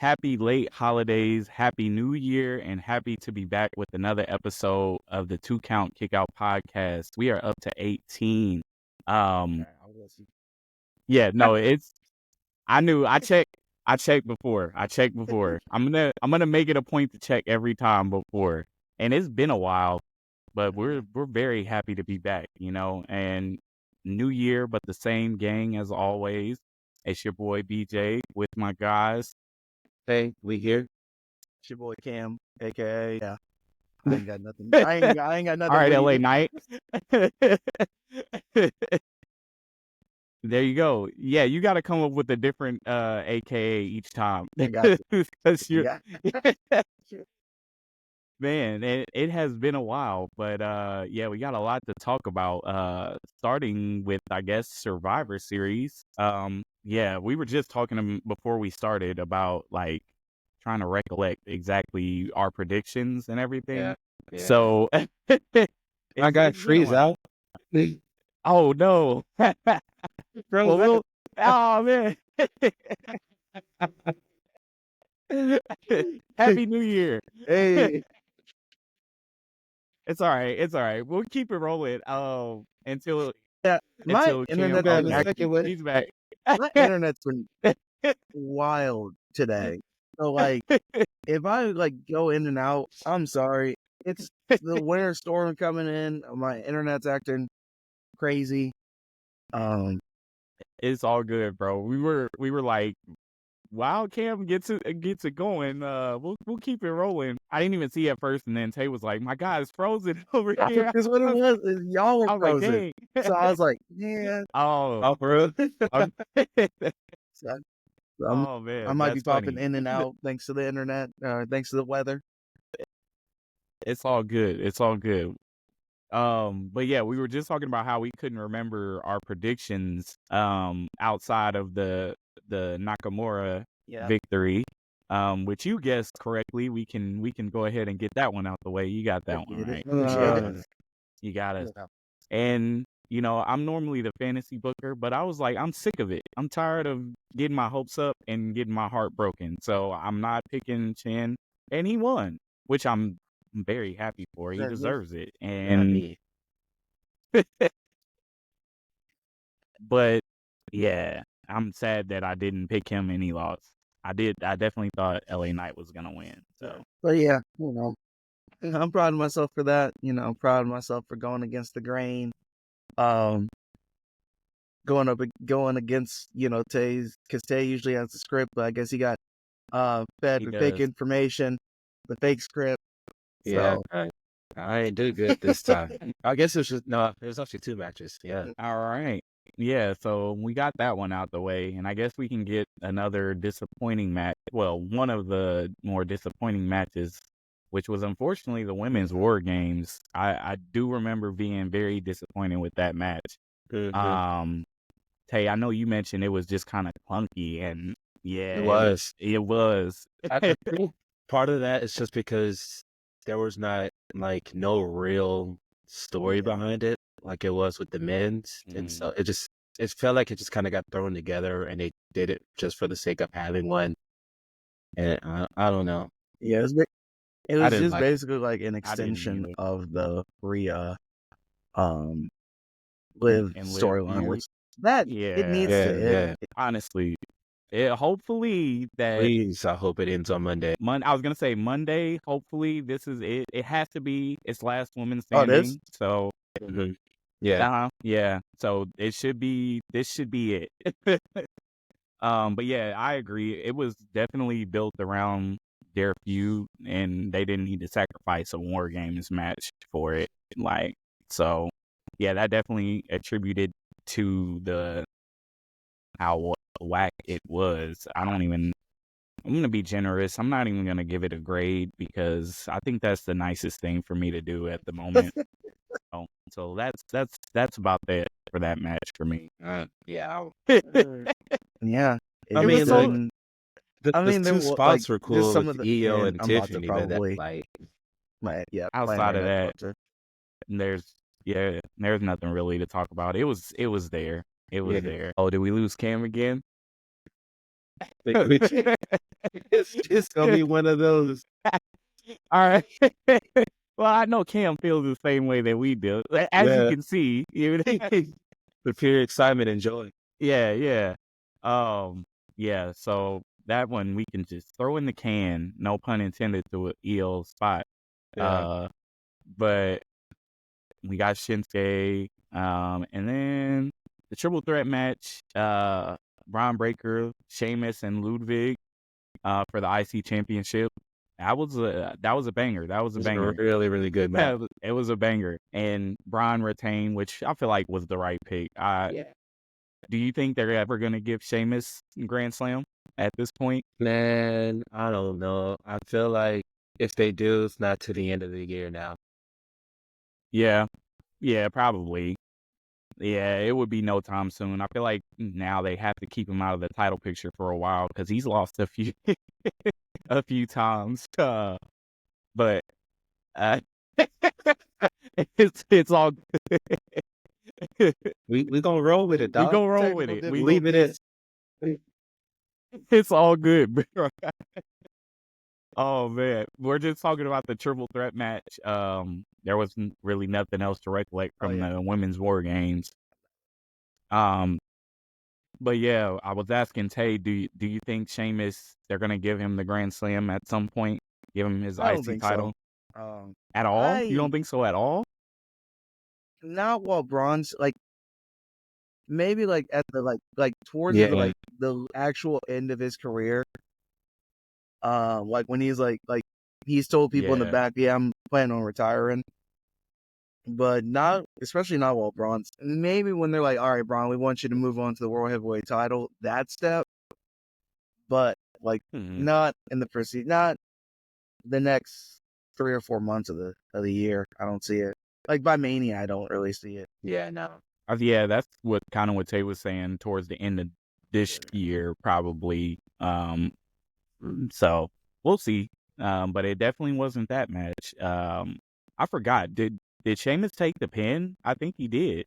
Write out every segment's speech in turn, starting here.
Happy late holidays, happy new year, and happy to be back with another episode of the Two Count Kickout podcast. We are up to 18. Um, yeah, no, it's I knew I checked before. I'm gonna make it a point to check every time before. And it's been a while, but we're very happy to be back, and new year, but the same gang as always. It's your boy BJ with my guys. Hey, we here. It's your boy Cam, aka I ain't got nothing. I ain't got nothing. All right, for LA you. Knight. There you go. Yeah, you got to come up with a different AKA each time. I got you. 'Cause you're, Yeah. man, it has been a while, but yeah, we got a lot to talk about. Starting with, I guess, Survivor Series. Yeah, we were just talking before we started about like trying to recollect exactly our predictions and everything. Yeah. So I it's got been a freeze while. out. Oh no. Bro, Well, oh man. Happy New Year. Hey, It's all right. It's all right. We'll keep it rolling. Until yeah, my Cam internet. grab a actually second with it. he's back. My internet's been wild today. So like, if I like go in and out, I'm sorry. It's the winter storm coming in. My internet's acting crazy. It's all good, bro. We were like, wow, Cam gets it going. We'll keep it rolling. I didn't even see it at first, and then Tay was like, my God, it's frozen over here. Because what it was is y'all I were was like, frozen. dang. So I was like, yeah. Oh, for real. So oh man, I might be that's popping funny. in and out thanks to the internet, thanks to the weather. It's all good. It's all good. But yeah, we were just talking about how we couldn't remember our predictions outside of the Nakamura victory. Which you guessed correctly. We can go ahead and get that one out the way. You got that one right. You got it. And I'm normally the fantasy booker, but I was like, I'm sick of it. I'm tired of getting my hopes up and getting my heart broken. So I'm not picking Chin, and he won, which I'm very happy for. He deserves it. And but yeah, I'm sad that I didn't pick him and he lost. I definitely thought LA Knight was gonna win. So, but yeah, I'm proud of myself for that. I'm proud of myself for going against the grain. Going against Tay's, because Tay usually has the script, but I guess he got fed with fake information, the fake script. Yeah, So. I ain't do good this time. I guess it was actually 2 matches. Yeah. all right. Yeah, so we got that one out the way, and I guess we can get another disappointing match. Well, one of the more disappointing matches, which was unfortunately the women's War Games. I do remember being very disappointed with that match. Mm-hmm. Tay, I know you mentioned it was just kind of clunky, and yeah, It was. It was. I think part of that is just because there was not like no real story behind it, like it was with the men's, and so it felt like it just kind of got thrown together, and they did it just for the sake of having one. And I don't know. Yeah, it was just like basically like an extension of the Rhea Liv storyline, which it needs to end. Honestly, hopefully that. Please, I hope it ends on Monday. I was gonna say Monday. Hopefully, this is it. It has to be its last woman standing. Oh, it is? So, yeah. So it should be. This should be it. But yeah, I agree. It was definitely built around their feud, and they didn't need to sacrifice a War Games match for it. Like, so yeah, that definitely attributed to how whack it was. I'm gonna be generous. I'm not even gonna give it a grade because I think that's the nicest thing for me to do at the moment. So that's about that for that match for me. Yeah. Yeah. I mean, the two spots were cool with EO and Tiffany, probably, outside of that, there's nothing really to talk about. It was there. It was there. Oh, did we lose Cam again? It's just gonna be one of those. All right. Well, I know Cam feels the same way that we do. As you Yeah. can see, The pure excitement and joy. yeah. Yeah, so that one we can just throw in the can, no pun intended, to EO's spot. Yeah. But we got Shinsuke, and then the triple threat match, Braun Breaker, Sheamus, and Ludwig, for the IC championship. That was a banger. That was a It's a banger. really, really good match. Yeah, it was a banger. And Braun retained, which I feel like was the right pick. Yeah. Do you think they're ever going to give Sheamus Grand Slam at this point? Man, I don't know. I feel like if they do, it's not to the end of the year now. Yeah, probably. Yeah, it would be no time soon. I feel like now they have to keep him out of the title picture for a while because he's lost a few a few times. But it's all good. We gonna roll with it, We dog. gonna roll with it. We Leave it as. It's all good, bro. Oh man, we're just talking about the triple threat match. There was really nothing else to recollect from the women's war games. But yeah, I was asking Tay, do you think Sheamus, they're gonna give him the Grand Slam at some point? Give him his I don't IC think title so. at all? You don't think so at all? Not while Braun's like maybe like at the like towards Yeah. the like the actual end of his career. Like when he's like he's told people in the Yeah. back, yeah, I'm planning on retiring. But not, especially not while Braun's. Maybe when they're like, all right, Braun, we want you to move on to the World Heavyweight title, that step. But like not in the not the next 3 or 4 months of the year. I don't see it. Like by Mania, I don't really see it. Yeah, no. Yeah, that's what Tay was saying towards the end of this year, probably. So we'll see. But it definitely wasn't that match. I forgot. Did Sheamus take the pin? I think he did.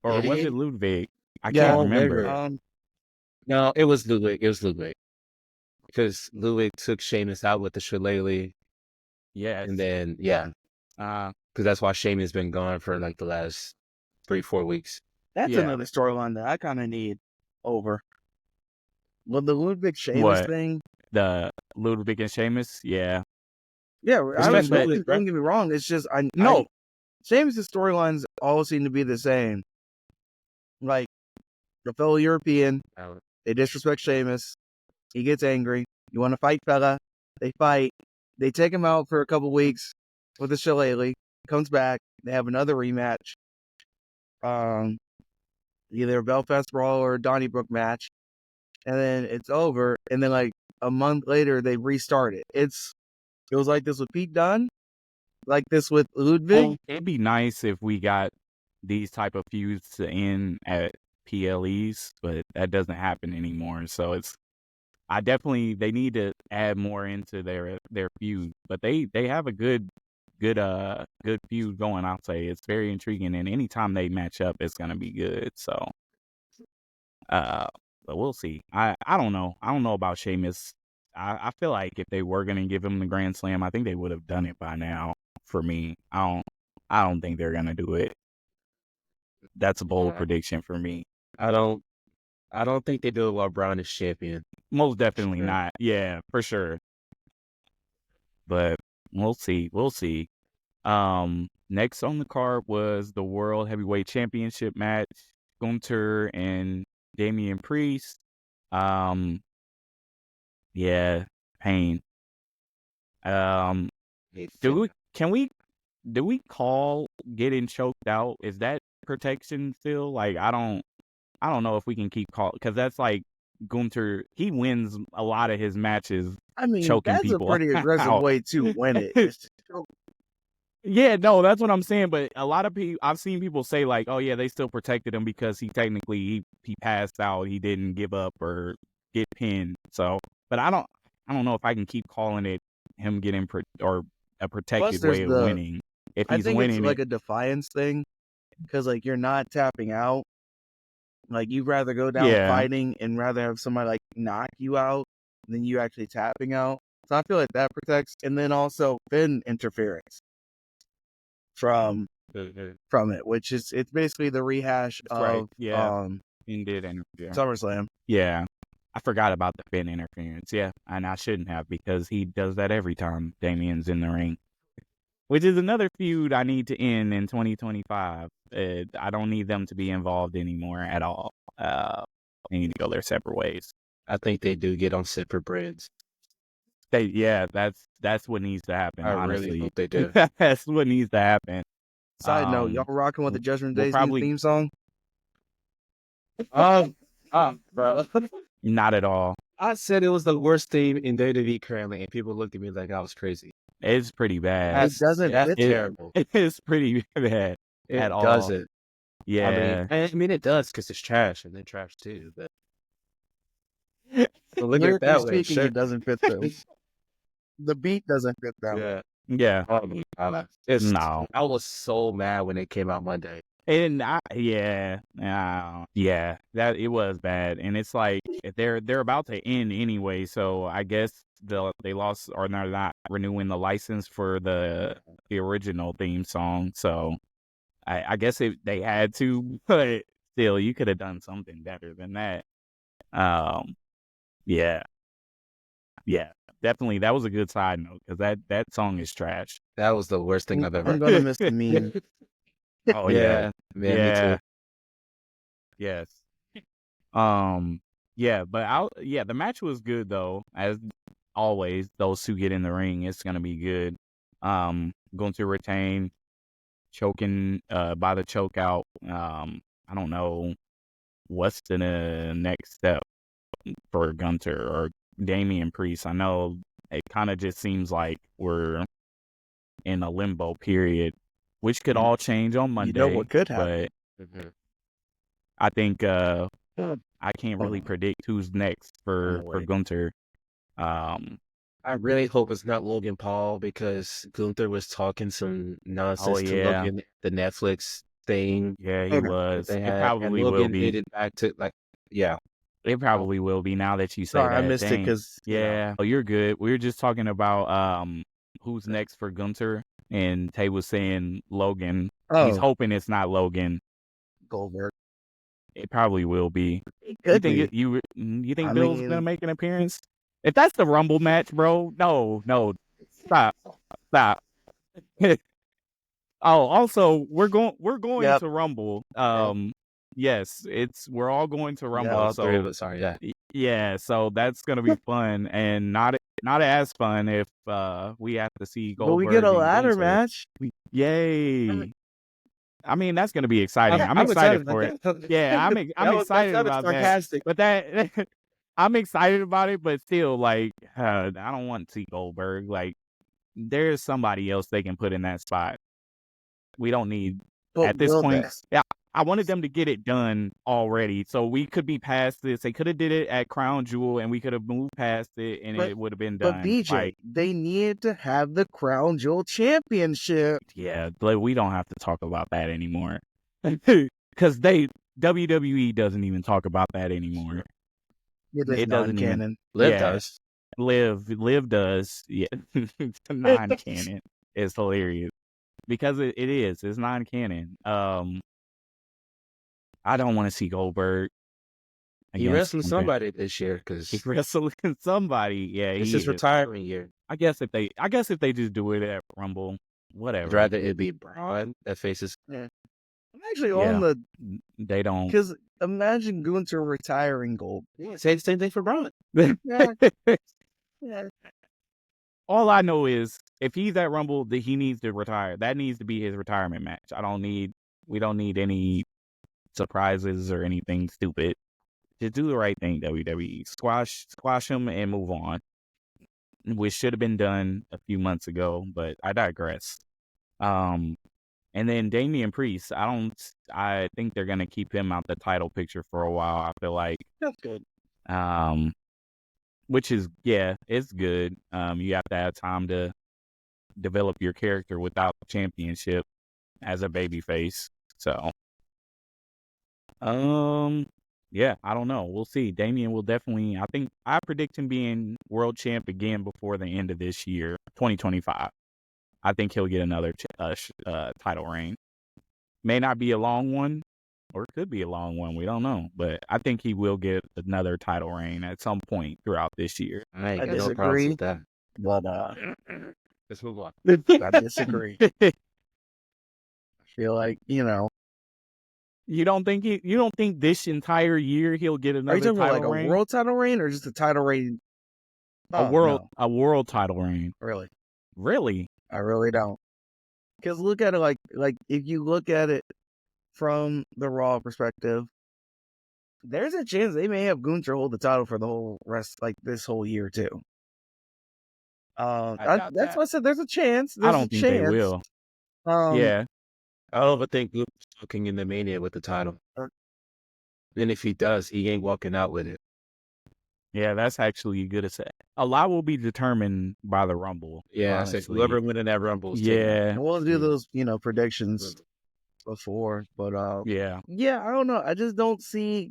Or was it Ludwig? I can't remember. No, it was Ludwig. Because Ludwig took Sheamus out with the shillelagh. Yeah. And then because that's why Sheamus been gone for like the last 3-4 weeks. That's another storyline that I kind of need over. Well, the Ludwig Sheamus thing. The Ludwig and Sheamus, yeah. Yeah, don't get me wrong. It's just Sheamus' storylines all seem to be the same. Like the fellow European, they disrespect Sheamus. He gets angry. You want to fight, fella? They fight. They take him out for a couple weeks with a shillelagh. Comes back. They have another rematch. Either a Belfast Brawl or a Donnybrook match, and then it's over. And then like a month later, they restart it. It was like this with Pete Dunne, like this with Ludwig. It'd be nice if we got these type of feuds to end at PLEs, but that doesn't happen anymore. So they need to add more into their feud. But they have a good feud going. I'll say it's very intriguing, and anytime they match up, it's gonna be good. So, but we'll see. I don't know. I don't know about Sheamus. I feel like if they were gonna give him the Grand Slam, I think they would have done it by now. For me, I don't think they're gonna do it. That's a bold prediction for me. I don't think they do it while Braun is champion. Most definitely not. Yeah, for sure. But we'll see. Next on the card was the World Heavyweight Championship match. Gunther and Damian Priest. Yeah, pain. Do we call getting choked out? Is that protection still? Like, I don't know if we can keep because that's like Gunther. He wins a lot of his matches. I mean, choking that's people a pretty aggressive way to win it. Yeah, no, that's what I'm saying. But a lot of people, I've seen people say like, "Oh yeah, they still protected him because he technically he passed out. He didn't give up or get pinned." So, but I don't know if I can keep calling it him getting or a protected way of winning. If he's winning, it's like a defiance thing because like you're not tapping out. Like you'd rather go down Yeah. fighting and rather have somebody like knock you out than you actually tapping out. So I feel like that protects, and then also Finn interference from it, which is it's basically the rehash That's right. of Yeah. Finn did interfere. SummerSlam. Yeah. I forgot about the Finn interference. Yeah. And I shouldn't have, because he does that every time Damien's in the ring. Which is another feud I need to end in 2025. I don't need them to be involved anymore at all. They need to go their separate ways. I think they do get on separate breads. That's what needs to happen. I honestly, really hope they do. That's what needs to happen. Side note, y'all rocking with the Judgment we'll Day's probably- new theme song? Bro. Not at all. I said it was the worst theme in WWE currently, and people looked at me like I was crazy. It's pretty bad. It doesn't That's fit them. terrible. It's pretty bad. It At all. doesn't. Yeah. I mean it does because it's trash, and they're trash too. But so look at it Lyrically that way. speaking, Sure. it doesn't fit them. The beat doesn't fit them. Yeah. Yeah. It's, No. I was so mad when it came out Monday. And that it was bad, and it's like they're about to end anyway. So I guess they lost, or they're not renewing the license for the original theme song. So I guess they had to, but still, you could have done something better than that. Yeah, definitely. That was a good side note, because that song is trash. That was the worst thing I've ever I'm heard. gonna miss the meme. Oh Man, me too. Yes. Yeah, but the match was good though. As always, those two get in the ring, it's gonna be good. Going to retain, choking by the choke out. I don't know what's the next step for Gunter or Damian Priest. I know it kind of just seems like we're in a limbo period, which could all change on Monday. You know what could happen. But Mhm. I think I can't really predict who's next for wait. Gunter. I really hope it's not Logan Paul, because Gunther was talking some nonsense to yeah. Logan, the Netflix thing Yeah, he Okay. was. they It had, probably and will Logan be. made it back to yeah. It probably will be, now that you say Sorry, that. I missed it Dang. because Yeah. Oh, you're good. We were just talking about who's next for Gunter, and Tay was saying Logan. He's hoping it's not Logan. Goldberg. It probably will be. It You could think be. you think I Bill's mean- gonna make an appearance? If that's the Rumble match, bro, no, stop. Oh, also we're going Yep. to Rumble. Yes, we're all going to Rumble. All three of So us. Sorry, yeah. yeah, so that's gonna be fun, and not as fun if we have to see But Goldberg. we get a and ladder Gunther. match. Yay! I mean, that's gonna be exciting. I'm excited for it. Yeah, I'm excited about that. sarcastic. But that I'm excited about it, but still, like, I don't want to see Goldberg. Like, there's somebody else they can put in that spot. We don't need But at this will point. they? Yeah, I wanted them to get it done already, so we could be past this. They could have did it at Crown Jewel, and we could have moved past it, and But- it would have been done. But BJ, Like, they needed to have the Crown Jewel Championship. yeah, like, we don't have to talk about that anymore, because WWE doesn't even talk about that anymore. It doesn't even- canon. Liv Yeah. does. Liv does. Yeah, it's non-canon. It's hilarious because it is. It's non-canon. I don't want to see Goldberg. He against wrestling Gunther. somebody this year because He wrestling somebody. Yeah, it's he his is. retirement year. I guess if they just do it at Rumble, whatever. I'd rather it be Braun that faces. I'm actually Yeah. on the They don't. because imagine Gunther retiring Gold. Yeah, say the same thing for Braun. Yeah. Yeah. All I know is if he's at Rumble, that he needs to retire. That needs to be his retirement match. We don't need any surprises or anything stupid. Just do the right thing, WWE. Squash him and move on. Which should have been done a few months ago, but I digress. And then Damian Priest, I think they're gonna keep him out the title picture for a while. I feel like, That's good. which is, yeah, it's good. You have to have time to develop your character without the championship as a babyface. So, yeah, I don't know. We'll see. Damian will definitely. I predict him being world champ again before the end of this year, 2025. I think he'll get another title reign. May not be a long one, or it could be a long one. We don't know, but I think he will get another title reign at some point throughout this year. I ain't I got no problems disagree, with that. but Let's move on. I disagree. I feel like You don't think this entire year he'll get Are another you talking about title like a reign? world title reign or just a title reign? A No, world title reign. really. Really? I really don't. Because look at it like if you look at it from the Raw perspective, there's a chance they may have Gunther hold the title for the whole rest, like this whole year too. doubt That's that. why I said there's a chance. I don't think they will. Yeah. I don't ever think Luke's looking in the Mania with the title. And if he does, he ain't walking out with it. Yeah, that's actually good to say. A lot will be determined by the Rumble. Yeah, I said honestly. whoever winning that Rumble is taking it. Yeah. And we'll do those, predictions before, but Yeah. I don't know. I just don't see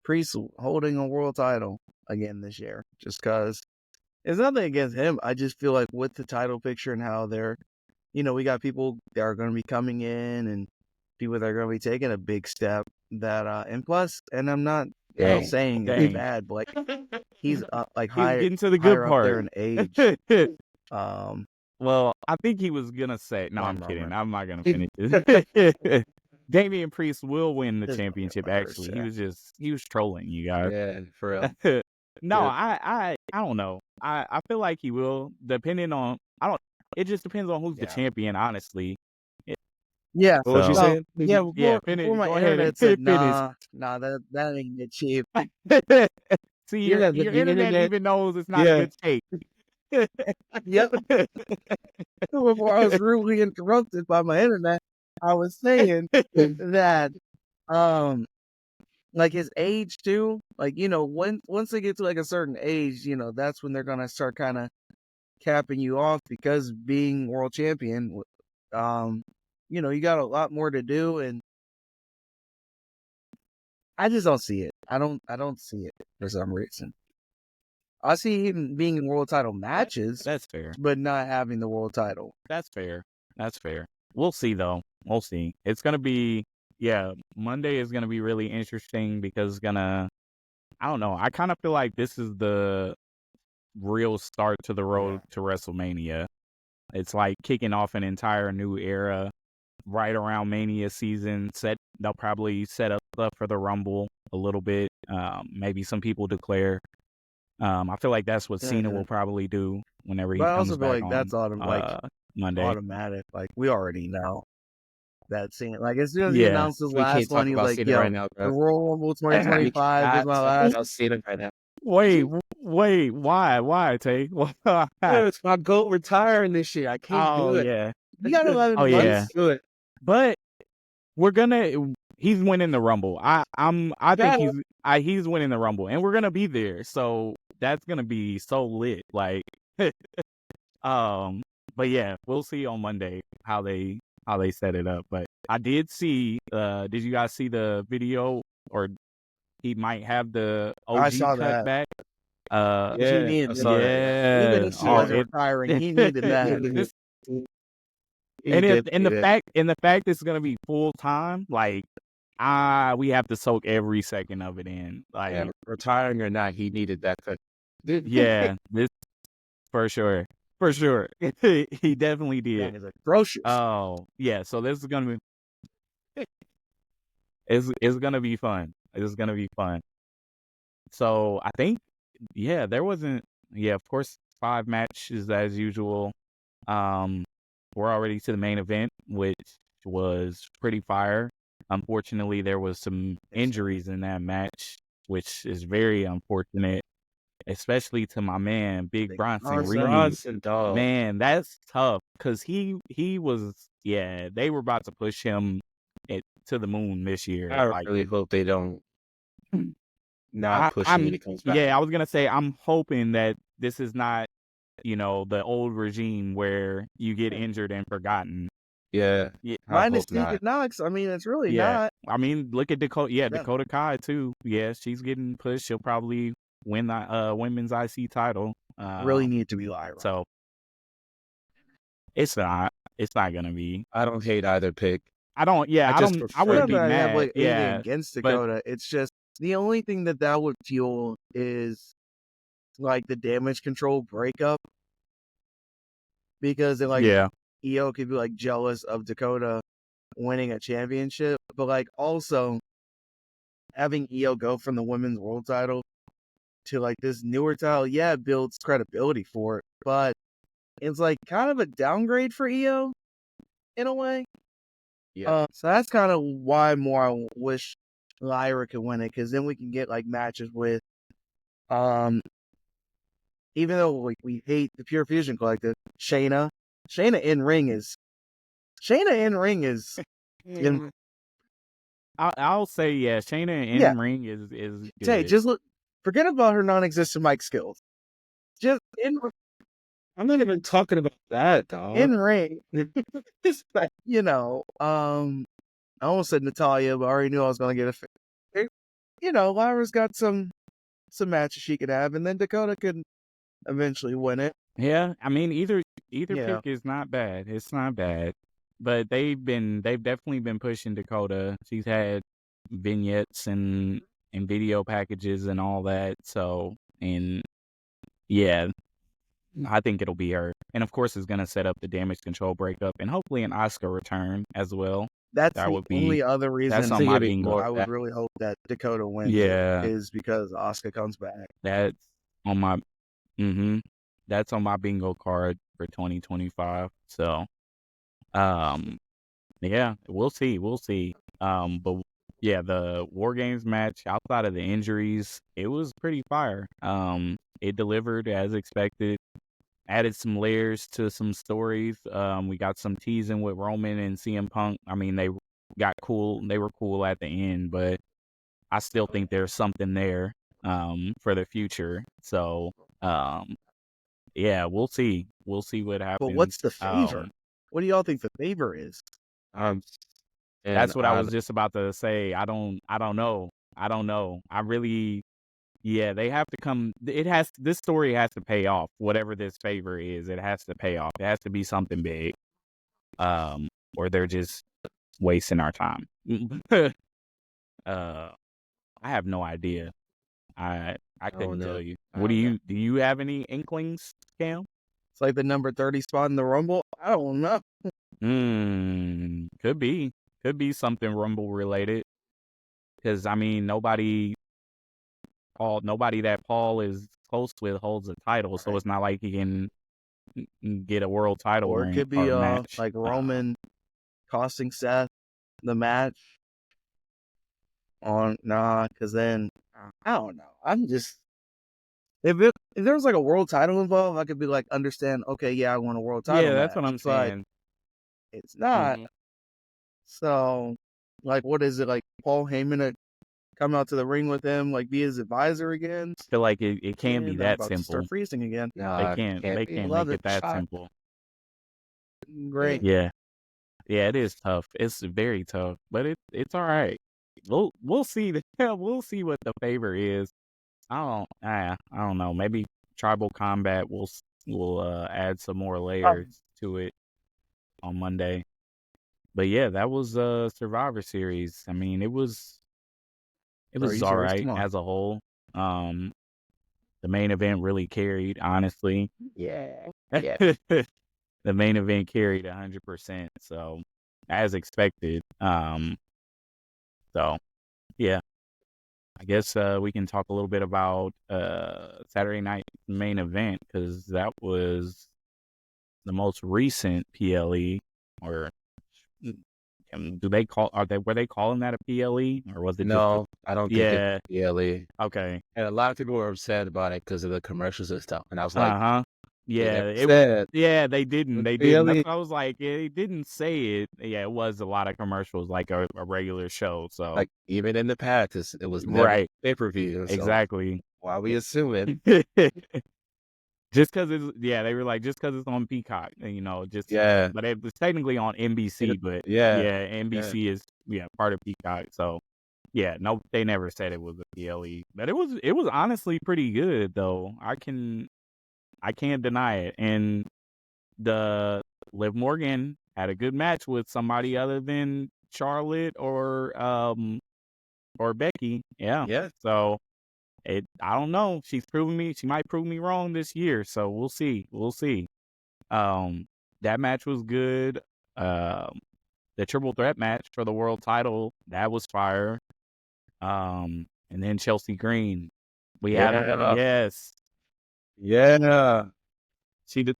Priest holding a world title again this year. Just because it's nothing against him. I just feel like with the title picture and how they're, we got people that are going to be coming in and people that are going to be taking a big step. That and plus, and I'm not saying Dang. it's bad, but like he's like He's higher, getting to the good higher up part. there in age. Well, I think he was gonna say. No, I'm Right. kidding. I'm not gonna finish this. Damian Priest will win the This championship. motherfucker, Actually, yeah. he was trolling you guys. Yeah, for real. No, Yeah. I don't know. I feel like he will, depending on. It just depends on who's the Yeah. champion, honestly. Yeah. What was you So- saying? Yeah, before, finish. before my Go ahead and internet said, finish. nah, that ain't it, chief. See, Yeah, your the internet internet- even knows it's not Yeah. a good take. Yep. Before I was rudely interrupted by my internet, I was saying that, like his age too, like, once they get to like a certain age, that's when they're going to start kind of capping you off because being world champion, you got a lot more to do, and I just don't see it. I don't see it for some reason. I see him being in world title matches, That's fair. but not having the world title. That's fair. We'll see, though. We'll see. It's going to be, Monday is going to be really interesting because I don't know. I kind of feel like this is the real start to the road to WrestleMania. It's like kicking off an entire new era right around Mania season. They'll probably set up stuff for the Rumble a little bit. Maybe some people declare. I feel like that's what Cena will probably do whenever he But I comes also feel back like that's Monday. automatic. Like we already know that scene. Like as soon as he Yeah. announced his We can't last talk one, he was about like, Cena "Yo, right now, the bro. Royal Rumble 2025 is my last." I'll see it right now. Wait, why, Tay? Why? It's my GOAT retiring this year. I can't do it. Yeah. You got 11 Oh, months. yeah. Do it. But he's winning the Rumble. I think he's winning the Rumble, and we're gonna be there. So that's gonna be so lit. Like, but yeah, we'll see on Monday how they set it up. But I did see. Did you guys see the video? Or he might have the OG I saw cut that. back. He needed I saw that. that. Even if he wasn't retiring, he needed that. And the fact it's gonna be full time, like we have to soak every second of it in. Like, Yeah, retiring or not, he needed that cut. yeah, this for sure. He definitely did. It's atrocious. Oh yeah, so this is gonna be it's gonna be fun. It's gonna be fun. So I think there wasn't of course 5 matches as usual. We're already to the main event, which was pretty fire. Unfortunately, there was some injuries in that match, which is very unfortunate, especially to my man, Big Bronson Reed. Bronson, dog. Man, that's tough because he was, they were about to push him to the moon this year. I really hope they don't not push him when he comes back. Yeah, I was going to say, I'm hoping that this is not, the old regime where you get injured and forgotten. Yeah, Yeah, I Minus hope not. Tegan Knox, I mean, it's really yeah. not. I mean, look at Dakota. Yeah, Yeah. Dakota Kai too. Yeah, she's getting pushed. She'll probably win the women's IC title. Really need to be Lyra. So it's not. It's not gonna be. I don't hate either pick. I don't. Yeah, I I just don't. I prefer- wouldn't Not be that I have mad. like anything Yeah, against but- Dakota. It's just the only thing that would fuel is like the damage control breakup, because then like yeah, EO could be like jealous of Dakota winning a championship, but like also having EO go from the women's world title to like this newer title, yeah, it builds credibility for it, but it's like kind of a downgrade for EO in a way. Yeah. So that's kind of why more I wish Lyra could win it, because then we can get like matches with, even though like we hate the Pure Fusion Collective, Shayna in ring is. in- I'll say yeah. Shayna in Yeah. ring is good. Hey, just look. Forget about her non-existent mic skills. Just I'm not even talking about that, dog. in ring. It's like, I almost said Natalia, but I already knew I was gonna get Lyra's got some matches she could have, and then Dakota could eventually win it. Yeah, I mean either Yeah. pick is not bad. It's not bad, but they've definitely been pushing Dakota. She's had vignettes and video packages and all that. So and yeah, I think it'll be her. And of course, it's gonna set up the damage control breakup and hopefully an Asuka return as well. That's That the would be- only other reason That's I on think my it'd be bingo. more I would that- really hope that Dakota wins. Yeah. Is because Asuka comes back. That's on my that's on my bingo card for 2025. So yeah, we'll see. But yeah, the War Games match outside of the injuries, it was pretty fire. It delivered as expected. Added some layers to some stories. We got some teasing with Roman and CM Punk. I mean, they got cool. They were cool at the end, but I still think there's something there for the future. So yeah, we'll see. We'll see what happens. But what's the favor? Um, What do y'all think the favor is? And That's what I was hon- just about to say. I don't know. I really, yeah, they have to come. This story has to pay off. Whatever this favor is, it has to pay off. It has to be something big. Or they're just wasting our time. I have no idea. I couldn't know. tell you. I What do don't you have any inklings, Cam? It's like the number 30 spot in the Rumble. I don't know. Could be something Rumble related. Because I mean, nobody that Paul is close with holds a title, so Right. it's not like he can get a world title. Or it ring could be or match. like Roman costing Seth the match. Because then I don't know. I'm just if there was like a world title involved, I could be like understand. Okay, yeah, I want a world title. Yeah, that's what match, I'm but saying. It's not. Mhm. So, like, what is it like? Paul Heyman to come out to the ring with him, like, be his advisor again? I feel like it can't be Man, I'm that about to simple. Start freezing again. Nah, They can't be. Love make it. it that Shot. simple. Great. Yeah, it is tough. It's very tough, but it's all right. We'll see. We'll see what the favor is. I don't know. Maybe Tribal Combat will add some more layers to it on Monday. But yeah, that was Survivor Series. I mean, it was Series, all right come on. as a whole. The main event really carried, honestly. Yeah. The main event carried 100%. So as expected. So yeah. I guess we can talk a little bit about Saturday night main event because that was the most recent PLE. Or were they calling that a PLE or was it No, I don't think Yeah. it's PLE. just okay? And a lot of people were upset about it because of the commercials and stuff. And I was like, Yeah, they it said, Yeah, they didn't. But They didn't. really- That's why I was like, yeah, they didn't say it. Yeah, it was a lot of commercials, like a regular show. So like, even in the past, it was never right, pay-per-view. So exactly. why are we assuming? Just because they were like, just because it's on Peacock, you know, Yeah. but it was technically on NBC, but Yeah. yeah, NBC is part of Peacock, so yeah, no, they never said it was a PLE, but it was honestly pretty good though. I can't deny it, and the Liv Morgan had a good match with somebody other than Charlotte or Becky, yeah. Yeah. So I don't know. She might prove me wrong this year. So we'll see. That match was good. The triple threat match for the world title, that was fire. And then Chelsea Green. We have yes. Yeah. She did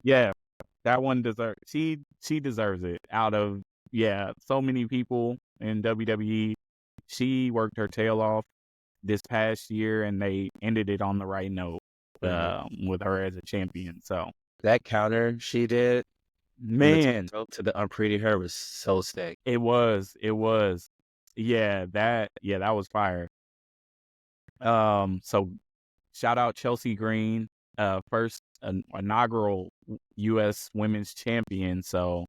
that one deserves she deserves it out of so many people in WWE. She worked her tail off this past year, and they ended it on the right note with her as a champion. So that counter she did, man, to the Unpretty Her was so sick. It was. Yeah, that was fire. So shout out Chelsea Green, first inaugural U.S. Women's Champion. So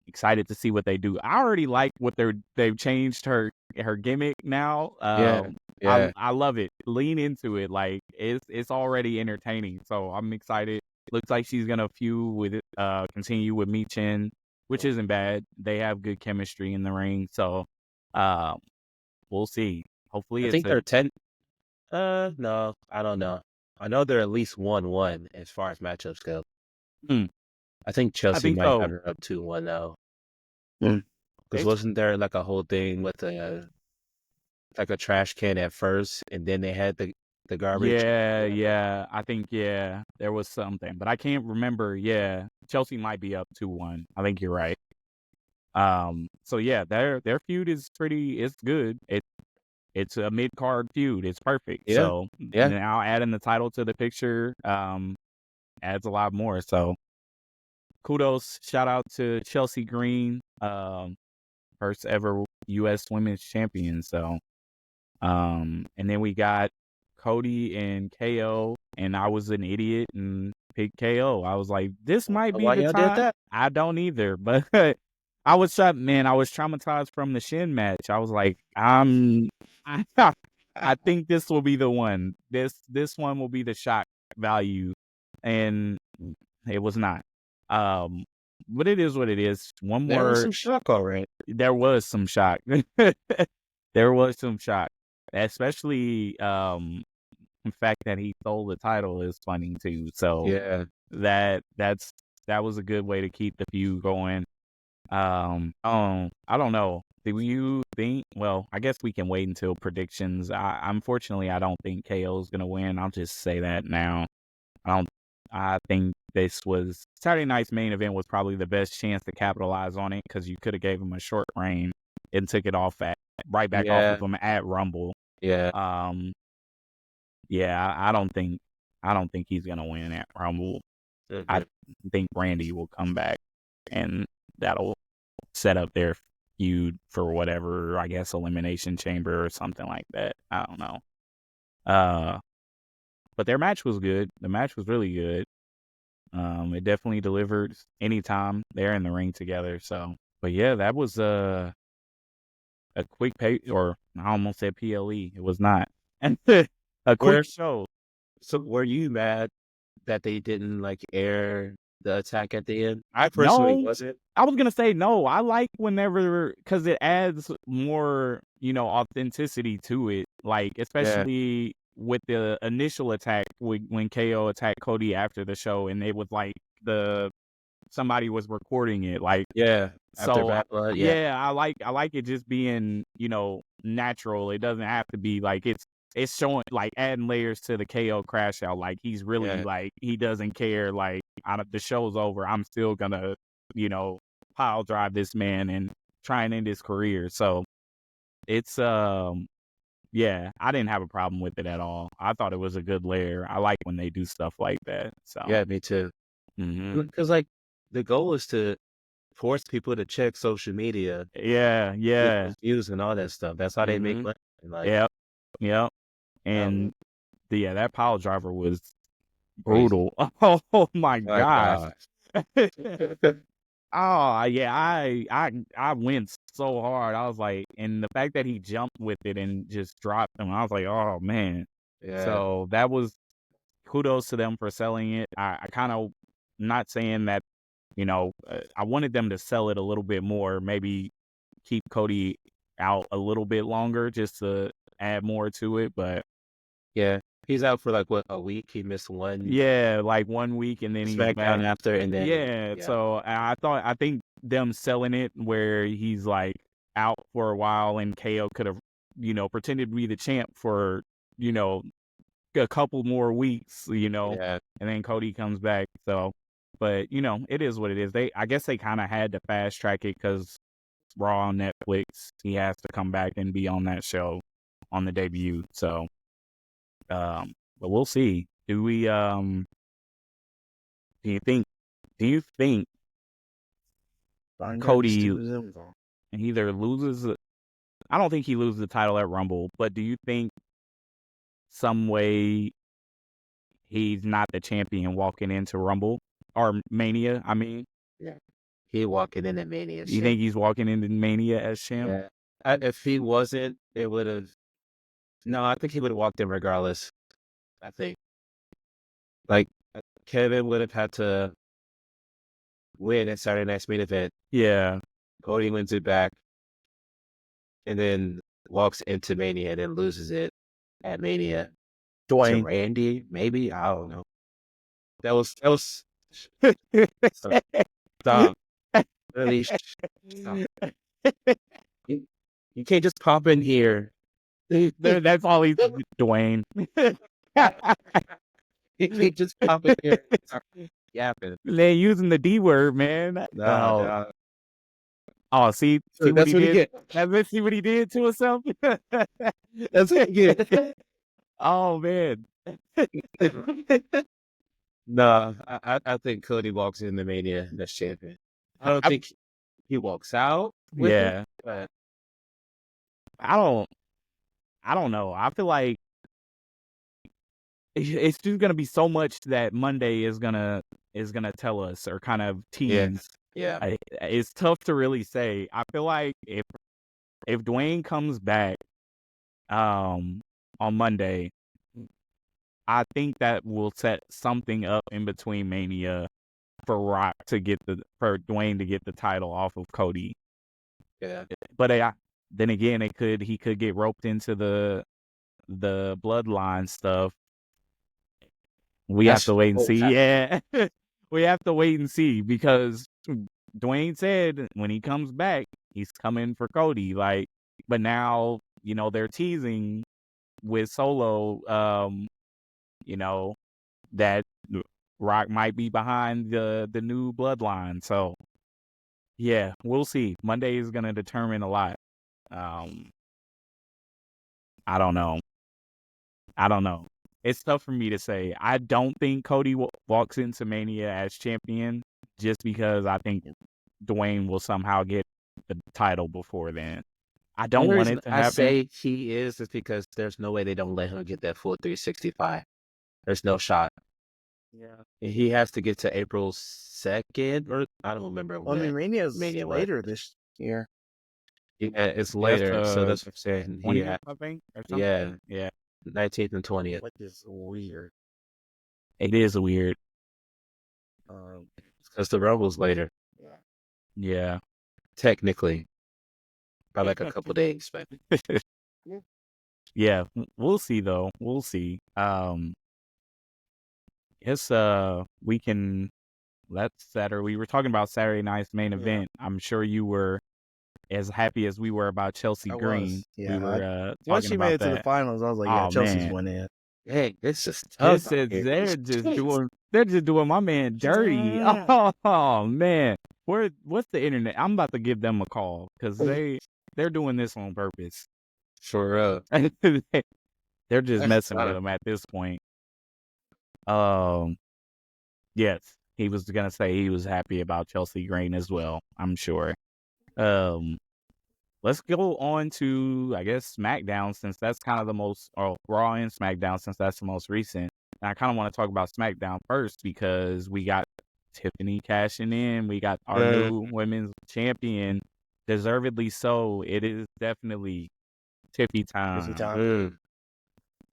excited to see what they do. I already like what they've changed her gimmick now. Yeah. I love it. Lean into it. Like it's already entertaining. So I'm excited. Looks like she's gonna continue with Michin, which isn't bad. They have good chemistry in the ring. So we'll see. Hopefully I think they're 10. No, I don't know. I know they're at least 1-1 as far as matchups go. I think Chelsea might have her up 2-1 now. Because wasn't there like a whole thing with like a trash can at first, and then they had the garbage? Yeah. I think there was something, but I can't remember. Yeah, Chelsea might be up 2-1. I think you're right. So yeah, their feud is it's good. It's a mid-card feud. It's perfect. Yeah. So Yeah. now adding the title to the picture adds a lot more. So kudos, shout out to Chelsea Green, first ever U.S. Women's Champion. So and then we got Cody and KO, and I was an idiot and picked KO. I was like, this might be Why the y'all time. did that? I don't either, but I was traumatized from the Shin match. I was like, I think this will be the one. This one will be the shock value, and it was not. But it is what it is. There was some shock already. There was some shock. There was some shock, especially the fact that he stole the title is funny too. So yeah, that was a good way to keep the feud going. I don't know. Do you think? Well, I guess we can wait until predictions. Unfortunately, I don't think KO is gonna win. I'll just say that now. I think Saturday night's main event was probably the best chance to capitalize on it because you could have gave him a short reign and took it off right back off of him at Rumble. Yeah. I don't think he's gonna win at Rumble. Mm-hmm. I think Randy will come back, and that'll set up their feud for whatever, I guess, Elimination Chamber or something like that. I don't know. But their match was good. The match was really good. It definitely delivered anytime they're in the ring together. So, but yeah, that was a quick or I almost said PLE. It was not. A quick show. So were you mad that they didn't air the attack at the end? I personally wasn't. I was gonna say no. I like whenever, because it adds more, authenticity to it. Especially with the initial attack when KO attacked Cody after the show, and it was somebody was recording it. After Bad Blood. I like it just being natural. It doesn't have to be it's showing adding layers to the KO crash out. He's really he doesn't care. The show's over. I'm still gonna pile drive this man and try and end his career. So it's I didn't have a problem with it at all. I thought it was a good layer. I like when they do stuff like that. So yeah, me too. Because the goal is to force people to check social media. Yeah. Views and all that stuff. That's how they make money. Yep. And that pile driver was Crazy. brutal. Oh my My gosh. God. Oh yeah, I went so hard. I was like, and the fact that he jumped with it and just dropped him, I was like, oh man. Yeah. So that was kudos to them for selling it. I kind of not saying that, I wanted them to sell it a little bit more, maybe keep Cody out a little bit longer just to add more to it. But Yeah. He's out for like what, a week? He missed one yeah, like 1 week and then he's back. SmackDown after, and then Yeah, so I think them selling it where he's like out for a while and KO could have, pretended to be the champ for, you know, a couple more weeks, yeah. and then Cody comes back. So, but it is what it is. I guess they kind of had to fast track it because Raw on Netflix, he has to come back and be on that show on the debut. So, but we'll see. Do you think Fine guy, Cody stupid as hell. either loses? I don't think he loses the title at Rumble, but do you think some way he's not the champion walking into Rumble or Mania? I mean, Yeah. He walking in at Mania. you think he's walking into Mania as champ? Yeah. If he wasn't, it would have. No, I think he would have walked in regardless. I think. Like, Kevin would have had to win at Saturday Night's main event. Yeah. Cody wins it back, and then walks into Mania and then loses it at Mania to Dwayne. Randy. Maybe, I don't know. That was stop. Really, stop. You can't just pop in here. That's all he's Dwayne. You can't just pop in here. and start yapping. They're using the D word, man. No. Oh, see what That's he what he did? get. See what he did to himself? That's what he get. Oh man. No, I think Cody walks in the Mania as champion. I don't think he walks out with it, but I don't know. I feel like it's just gonna be so much that Monday is gonna tell us or kind of tease. yeah. It's tough to really say. I feel like if Dwayne comes back on Monday, I think that will set something up in between Mania for Dwayne to get the title off of Cody. Yeah. But then again, he could get roped into the bloodline stuff. We have to wait and see. Yeah. We have to wait and see because Dwayne said when he comes back, he's coming for Cody. Like, but now, they're teasing with Solo, that Rock might be behind the new bloodline. So, yeah, we'll see. Monday is going to determine a lot. I don't know. It's tough for me to say. I don't think Cody walks into Mania as champion just because I think Dwayne will somehow get the title before then. I don't want it to happen. I say he is because there's no way they don't let him get that full 365. There's no shot. Yeah. He has to get to April 2nd, or I don't remember. Well, I mean, Mania's Mania later this year. Yeah, it's later, so that's what I'm saying. 20th, I think, or something. Yeah. 19th and 20th. Which is weird. It is weird. Because the Rumble's later. Yeah. Technically. By like a couple days, but yeah, we'll see though. We'll see. It's we can we were talking about Saturday night's main event. I'm sure you were as happy as we were about Chelsea Green. Yeah, we were once talking she about made it that. to the finals, I was like, yeah, Oh, Chelsea's man. winning. hey, it's just tough. They're just doing my man dirty. Yeah. Oh man, what's the internet? I'm about to give them a call because they're doing this on purpose. Sure. They're just That's messing with fine. him at this point. Yes, he was gonna say he was happy about Chelsea Green as well. I'm sure. Let's go on to, I guess, SmackDown since that's kind of the most, or Raw and SmackDown since that's the most recent. And I kind of want to talk about SmackDown first because we got Tiffany cashing in. We got our new women's champion, deservedly so. It is definitely Tiffy time.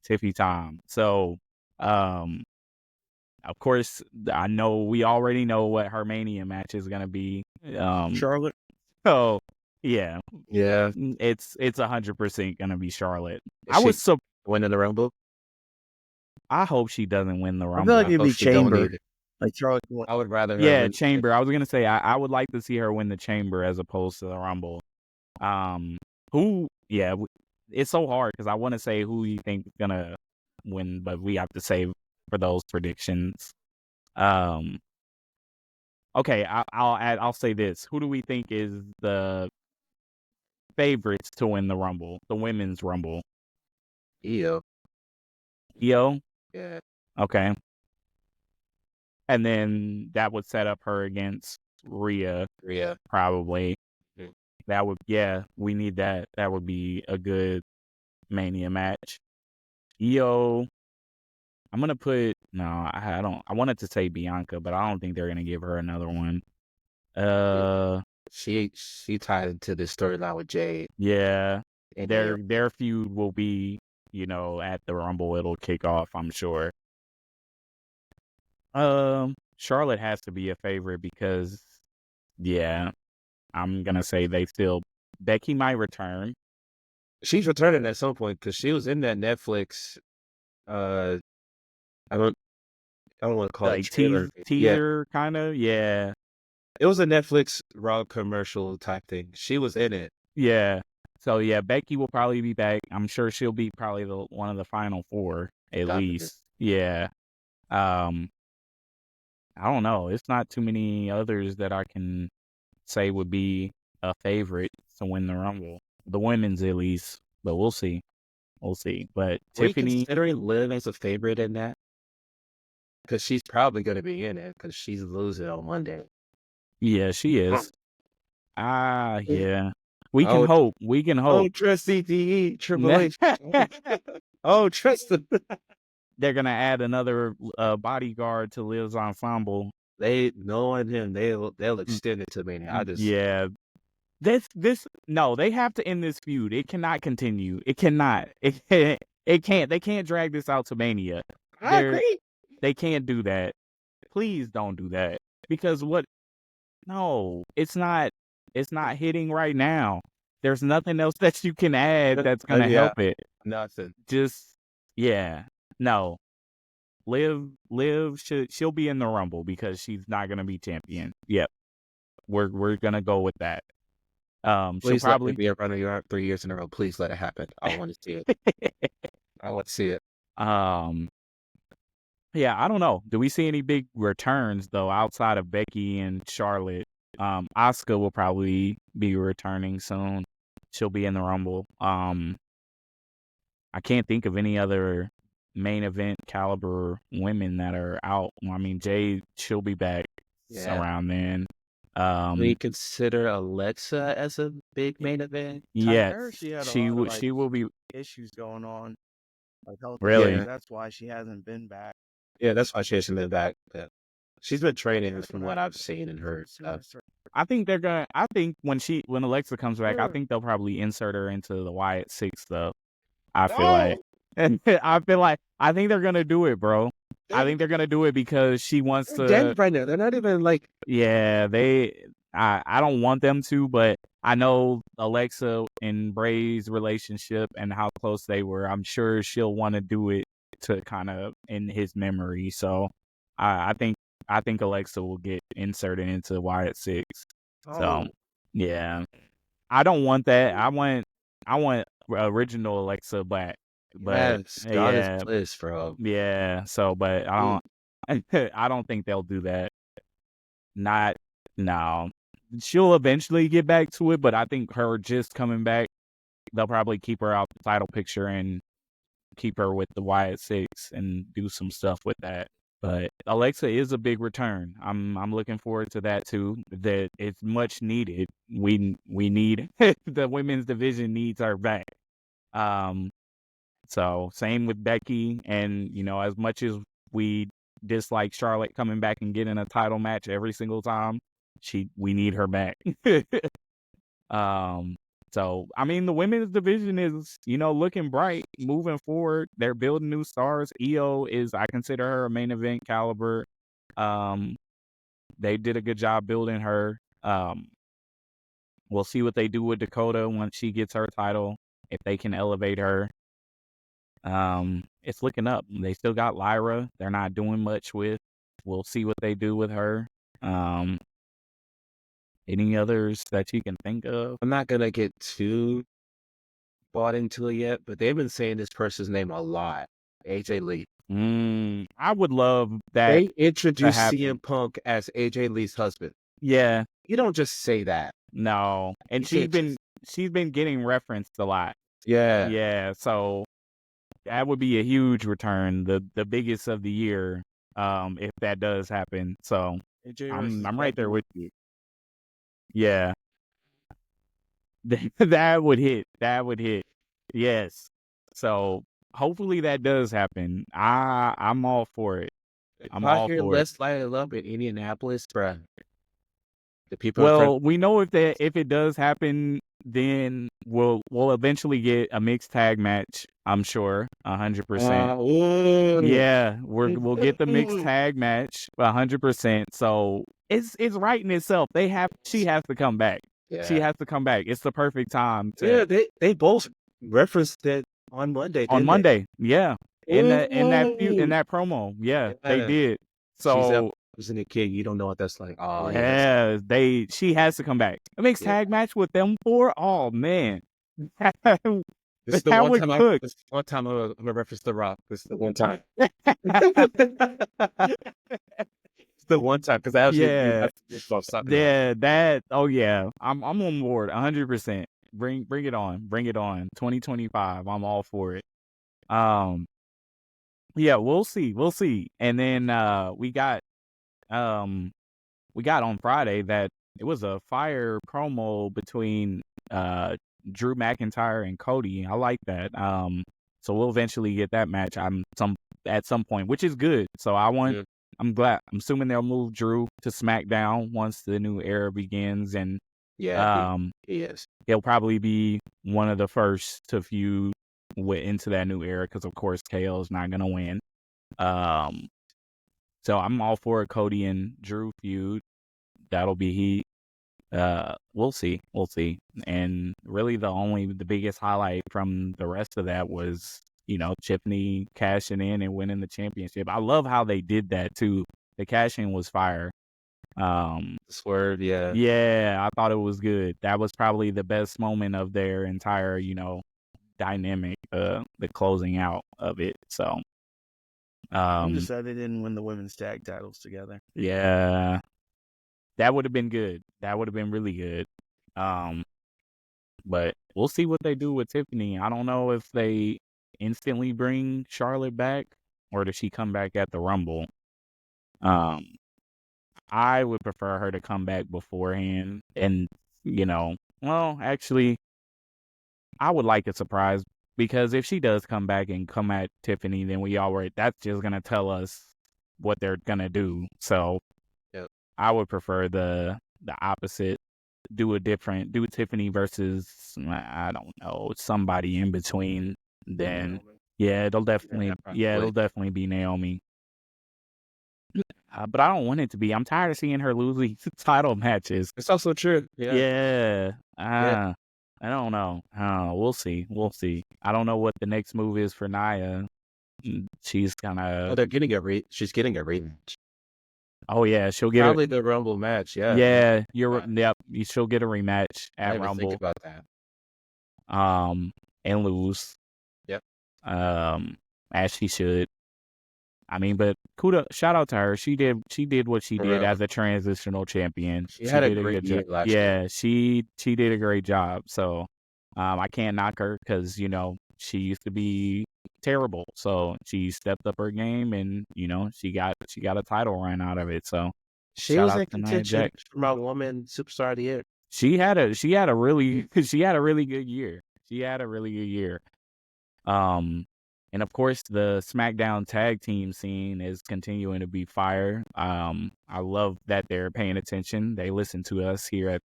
Tiffy time. So, of course, I know we already know what her Mania match is gonna be. Charlotte. So yeah, Yeah. it's 100% gonna be Charlotte. Is I she was so winning the Rumble? I hope she doesn't win the I Rumble. feel like I it'd hope be she don't Chamber. either. Like Charlotte. Won. I would rather her Yeah, win. Chamber. I was gonna say I would like to see her win the Chamber as opposed to the Rumble. Who? Yeah, it's so hard because I want to say who you think is gonna win, but we have to save for those predictions. Okay, I'll say this. Who do we think is the favorites to win the Rumble, the women's Rumble? Io. Io? Yeah. Okay. And then that would set up her against Rhea, probably. Mhm. That would, we need that. That would be a good Mania match. Io, I'm gonna put I don't. I wanted to say Bianca, but I don't think they're gonna give her another one. She tied into this storyline with Jade. Yeah, And their feud will be, at the Rumble. It'll kick off, I'm sure. Charlotte has to be a favorite because, I'm gonna say Becky might return. She's returning at some point because she was in that Netflix. I don't want to call it trailer. teaser kind of. Yeah, it was a Netflix Raw commercial type thing. She was in it. Yeah. So Becky will probably be back. I'm sure she'll be probably one of the final four at least. Yeah. I don't know. It's not too many others that I can say would be a favorite to win the Rumble. The women's at least, but we'll see. We'll see. But Are you Tiffany, considering Liv as a favorite in that? Because she's probably going to be in it because she's losing on Monday. yeah, she is. Yeah. We can hope. We can hope. Oh, trust CTE, Triple H. Oh, trust them. They're gonna add another bodyguard to Liv's ensemble. They knowing him, they'll extend it to me. No, they have to end this feud. It cannot continue. It cannot. It can't. They can't drag this out to Mania. I agree. They can't do that. Please don't do that. Because no, it's not hitting right now. There's nothing else that you can add that's gonna help it. Nothing. Just no. Liv she'll be in the Rumble because she's not gonna be champion. Yep. We're gonna go with that. Please she'll probably let me be a runner 3 years in a row. Please let it happen. I want to see it. I want to see it. Yeah, I don't know. Do we see any big returns though outside of Becky and Charlotte? Asuka will probably be returning soon. She'll be in the Rumble. I can't think of any other main event caliber women that are out. I mean, Jade, she'll be back around then. We consider Alexa as a big main event. Yes, she will be issues going on. Like health really, issues. That's why she hasn't been back. Yeah, that's why she hasn't been back. Yeah. She's been training from what I've seen and heard. I think they're gonna. I think when Alexa comes back, I think they'll probably insert her into the Wyatt 6 stuff. I feel like I think they're gonna do it, bro. I think they're gonna do it because she wants to. Dead right now. They're not even like. Yeah, I don't want them to, but I know Alexa and Bray's relationship and how close they were. I'm sure she'll want to do it to kind of in his memory. So I think Alexa will get inserted into Wyatt 6. So yeah, I don't want that. I want original Alexa back. But God is bliss, bro. Yeah. So, but I don't think they'll do that. No. She'll eventually get back to it, but I think her just coming back, they'll probably keep her out the title picture and keep her with the Wyatt 6 and do some stuff with that. But Alexa is a big return. I'm looking forward to that too. That it's much needed. We need the women's division needs her back. So same with Becky, and as much as we dislike Charlotte coming back and getting a title match every single time, we need her back. So I mean, the women's division is, looking bright moving forward. They're building new stars. Io I consider her a main event caliber. They did a good job building her. We'll see what they do with Dakota once she gets her title, if they can elevate her. It's looking up. They still got Lyra. They're not doing much with. We'll see what they do with her. Any others that you can think of? I'm not gonna get too bought into it yet, but they've been saying this person's name a lot. AJ Lee. I would love that. They introduced CM Punk as AJ Lee's husband. Yeah. You don't just say that. No. And she's been getting referenced a lot. Yeah. Yeah. So that would be a huge return, the biggest of the year, if that does happen. So I'm right there with you. Yeah. That would hit. Yes. So hopefully that does happen. I'm all for it. I'm all for it. Let's light it up in Indianapolis, bruh. The people. Well, we know if it does happen, then we'll eventually get a mixed tag match. I'm sure, 100%. Yeah, we'll get the mixed tag match, 100%. So it's right in itself. She has to come back. Yeah. She has to come back. It's the perfect time. They both referenced it on Monday. Yeah. In that promo, yeah, they did. So. Isn't it, kid? You don't know what that's like. Oh yeah, she has to come back. A mixed tag match with them four. Oh man, this is the one time I'm gonna reference The Rock. This is the one time. It's the one time because I actually that. Oh yeah, I'm on board 100%. Bring it on. 2025. I'm all for it. Yeah, we'll see. And then we got on Friday that it was a fire promo between Drew McIntyre and Cody. I like that. So we'll eventually get that match at some point, which is good. So I'm glad. I'm assuming they'll move Drew to SmackDown once the new era begins, and he'll probably be one of the first to feud into that new era because of course KO is not gonna win. So I'm all for a Cody and Drew feud. That'll be heat. We'll see. And really the biggest highlight from the rest of that was, Tiffany cashing in and winning the championship. I love how they did that too. The cash-in was fire. Swerve, yeah. Yeah, I thought it was good. That was probably the best moment of their entire, dynamic, the closing out of it. So I'm just sad they didn't win the women's tag titles together. Yeah. That would have been good. That would have been really good. But we'll see what they do with Tiffany. I don't know if they instantly bring Charlotte back or does she come back at the Rumble. I would prefer her to come back beforehand and, actually I would like a surprise because if she does come back and come at Tiffany, then that's just going to tell us what they're going to do. So I would prefer the opposite. Do Tiffany versus, I don't know, somebody in between. Then, it'll definitely be Naomi. But I don't want it to be. I'm tired of seeing her losing title matches. It's also true. Yeah. I don't know. We'll see. I don't know what the next move is for Nia. She's kind of. Oh, she's getting a rematch. Oh yeah, she'll get probably the Rumble match. Yeah. Yeah, yep. She'll get a rematch at Rumble. Think about that. And lose. Yep. As she should. I mean, but shout out to her. She did what she did as a transitional champion. She had a great year last year. Yeah, she did a great job. So, I can't knock her because she used to be terrible. So she stepped up her game, and she got a title run out of it. So she was in contention for my woman superstar of the year. She had a really good year. And of course, the SmackDown tag team scene is continuing to be fire. I love that they're paying attention. They listen to us here at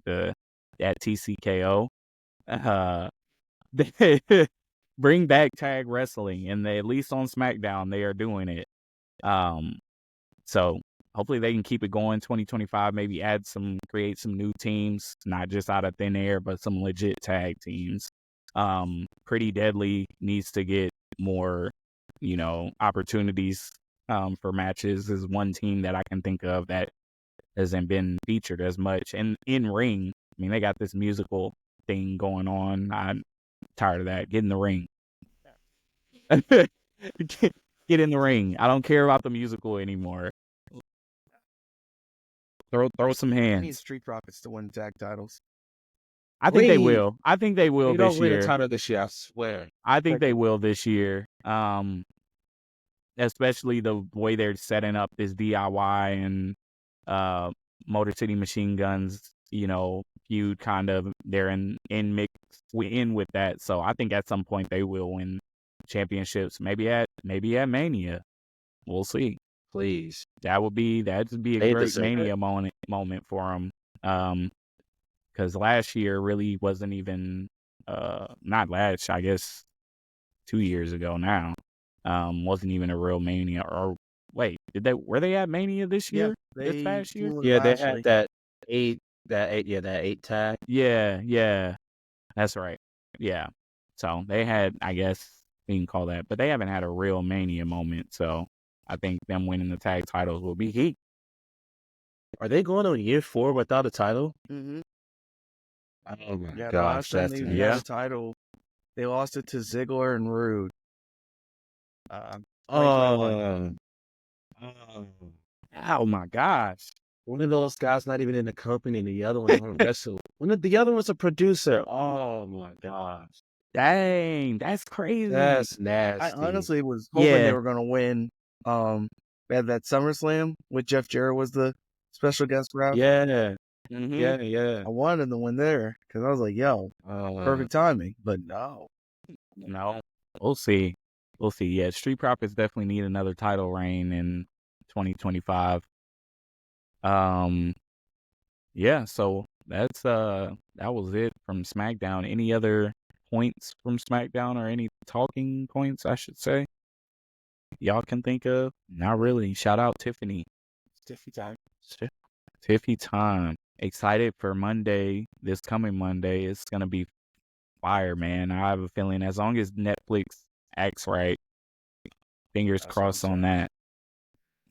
TCKO. They bring back tag wrestling, and they, at least on SmackDown, they are doing it. So hopefully they can keep it going 2025, maybe create some new teams, not just out of thin air, but some legit tag teams. Pretty Deadly needs to get more, opportunities for matches. Is one team that I can think of that hasn't been featured as much. And in ring, I mean, they got this musical thing going on. I'm tired of that. Get in the ring. Get in the ring. I don't care about the musical anymore. Throw some I need hands. Street Profits to win tag titles. I think they Please. will. I think they will They this don't win a year. title this year, I swear. I think they will this year. Especially the way they're setting up this DIY and Motor City Machine Guns, feud kind of. They're in with that. So I think at some point they will win championships. Maybe at Mania. We'll see. Please. That'd be a They great deserve Mania moment for them. Because last year really wasn't even not last, I guess 2 years ago now. Wasn't even a real Mania. Or wait, were they at Mania this year? This past year? Yeah, they had that 8 tag. Yeah. That's right. Yeah. So they had, I guess we can call that, but they haven't had a real Mania moment. So I think them winning the tag titles will be heat. Are they going on year 4 without a title? Mm-hmm. Oh my Yeah, the gosh, last time that's they had a title, they lost it to Ziggler and Rude. 2021. Oh my gosh. One of those guys not even in the company, and the other one don't wrestle. The other one's a producer. Oh my gosh, Dang, that's crazy. that's I nasty. honestly was hoping Yeah. they were going to win. They had that SummerSlam with Jeff Jarrett was the special guest ref. Yeah, Mhm. yeah. I wanted them to win there because I was like, yo, perfect timing. But no. No, we'll see. Yeah, Street Profits definitely need another title reign in 2025. Yeah. So that was it from SmackDown. Any other points from SmackDown, or any talking points, I should say, y'all can think of? Not really. Shout out Tiffany. Tiffy time. Excited for Monday. This coming Monday, it's gonna be fire, man. I have a feeling as long as Netflix acts right, fingers That's crossed what I'm on saying. that.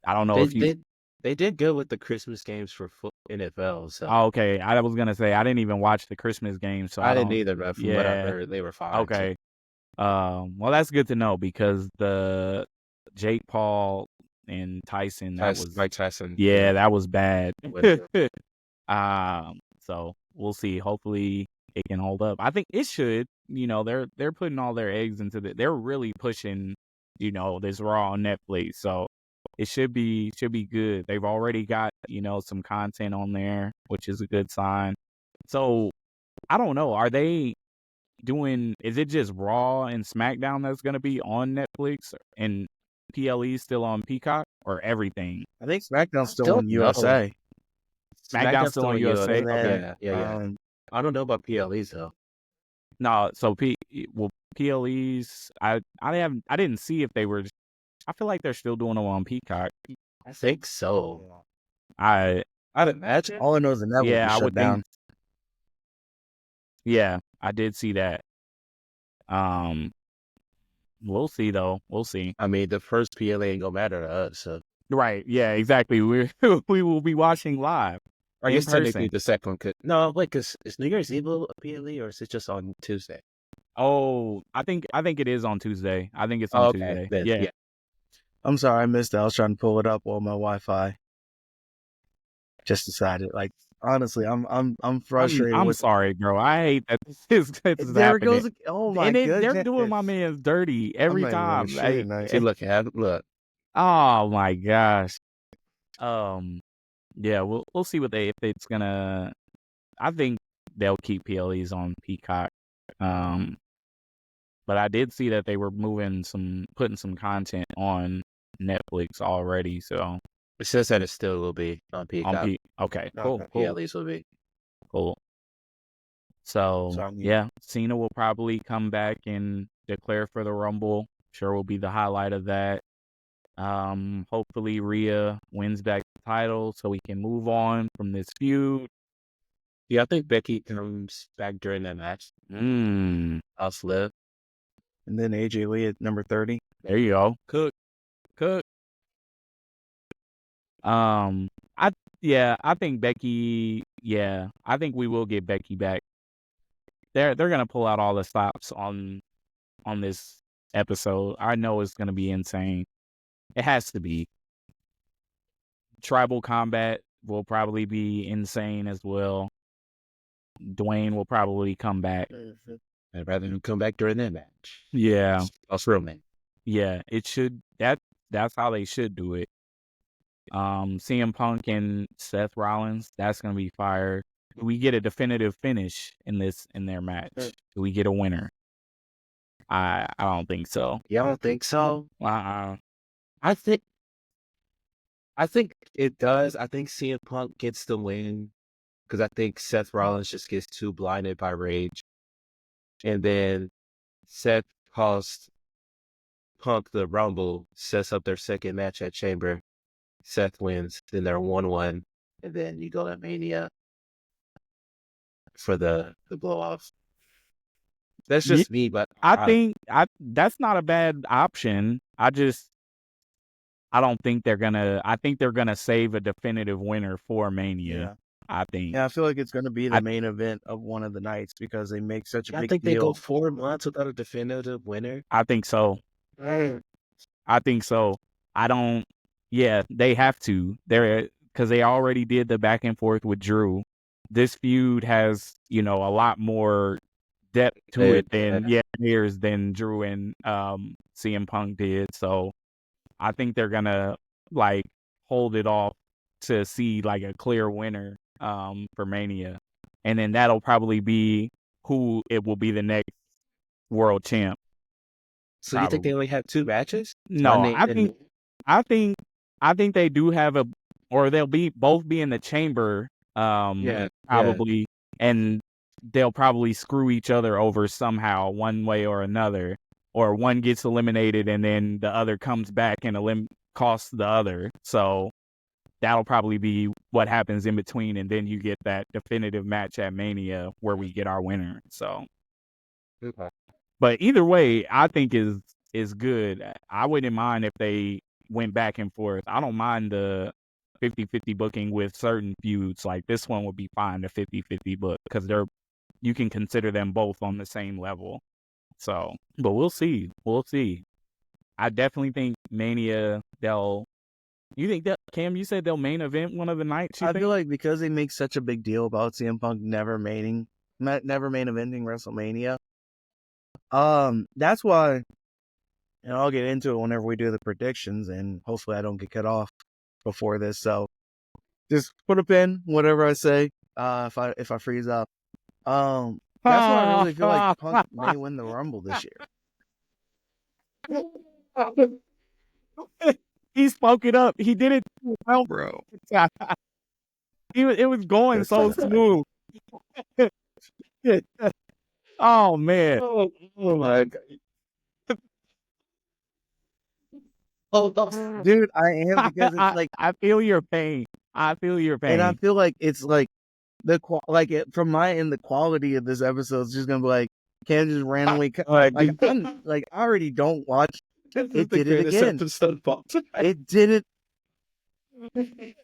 I don't know if you. They did good with the Christmas games for NFL. So Oh, okay, I was gonna say I didn't even watch the Christmas game, so I don't. didn't either, but from what I Yeah. heard, they were fine. Okay. Well, that's good to know because the Jake Paul and Tyson, that was Mike Tyson. yeah, that was bad. With- So we'll see. Hopefully it can hold up. I think it should. They're putting all their eggs into they're really pushing, this Raw on Netflix. So it should be good. They've already got, some content on there, which is a good sign. So I don't know. Are they is it just Raw and SmackDown that's going to be on Netflix, and PLE still on Peacock, or everything? I think SmackDown's still don't on know. USA. SmackDown's still on USA. And then, Okay. Yeah. I don't know about PLEs though. No, so PLEs, I didn't see if they were. I feel like they're still doing them on Peacock. I think so. I'd imagine. all I know is the network Yeah, was I shut would down. think. Yeah, I did see that. We'll see though. We'll see. I mean, the first PLA ain't gonna matter to us. So. Right? Yeah, exactly. We will be watching live. I in guess technically person. the second one could. No, wait, because is New Year's Eve a PLE or is it just on Tuesday? Oh, I think it is on Tuesday. I think it's on Tuesday. Then, yeah. I'm sorry, I missed it. I was trying to pull it up on my Wi-Fi. Just decided, like, honestly, I'm frustrated. I'm sorry, bro. I hate that this is there happening. it goes. Oh my and goodness, they're doing my man's dirty every I'm not even time. gonna share it now. See, look. Oh my gosh. Yeah, we'll see if it's gonna. I think they'll keep PLEs on Peacock. But I did see that they were putting some content on Netflix already. So It says that it still will be on Peacock. Okay, Okay. cool, Yeah, cool, at least will be. cool. So So, I mean- yeah, Cena will probably come back and declare for the Rumble. Sure will be the highlight of that. Hopefully Rhea wins back the title so we can move on from this feud. Yeah, I think Becky comes back during that match. I'll slip. And then AJ Lee at number 30. There you go. Cook. I think Becky. Yeah, I think we will get Becky back. They're gonna pull out all the stops on this episode. I know it's gonna be insane. It has to be. Tribal Combat will probably be insane as well. Dwayne will probably come back. I'd rather him come back during that match. Yeah. That's real, man. Yeah, it should. That's how they should do it. CM Punk and Seth Rollins, that's gonna be fire. Do we get a definitive finish in their match? Do we get a winner? I don't think so. Yeah, I don't think so. Uh-uh. I think it does. I think CM Punk gets the win because I think Seth Rollins just gets too blinded by rage. And then Seth calls Punk the Rumble, sets up their second match at Chamber. Seth wins, then they're 1-1, and then you go to Mania for the blow off. That's just me, but I think that's not a bad option. I don't think they're gonna. I think they're gonna save a definitive winner for Mania. Yeah. I think. Yeah, I feel like it's going to be the main event of one of the nights because they make such a big deal. I think they go 4 months without a definitive winner. I think so. I think so. I don't. Yeah, they have to. Because they already did the back and forth with Drew. This feud has, a lot more depth to it than years than Drew and CM Punk did. So I think they're gonna hold it off to see a clear winner for Mania, and then that'll probably be who it will be the next world champ. So you think they only have 2 matches? No, I think they do have or they'll both be in the Chamber. Probably, and they'll probably screw each other over somehow, one way or another, or one gets eliminated and then the other comes back and costs the other. So that'll probably be what happens in between, and then you get that definitive match at Mania where we get our winner. So, but either way, I think is good. I wouldn't mind if they went back and forth. I don't mind the 50-50 booking with certain feuds. Like this one would be fine, the 50-50 book, because you can consider them both on the same level. So, but we'll see. I definitely think Mania, you think that, Cam, you said they'll main event one of the nights? I feel like because they make such a big deal about CM Punk never main eventing WrestleMania, that's why, and I'll get into it whenever we do the predictions, and hopefully I don't get cut off before this. So just put a pin, whatever I say, if I freeze up. That's why I really feel like Punk may win the Rumble this year. He spoke it up. He did it well, bro. It was going so smooth. Oh man. Oh my God. Dude, I am, because it's like I feel your pain. And I feel like it's like from my end, the quality of this episode is just gonna be like, Cam just randomly I already don't watch. It did it again. It did it.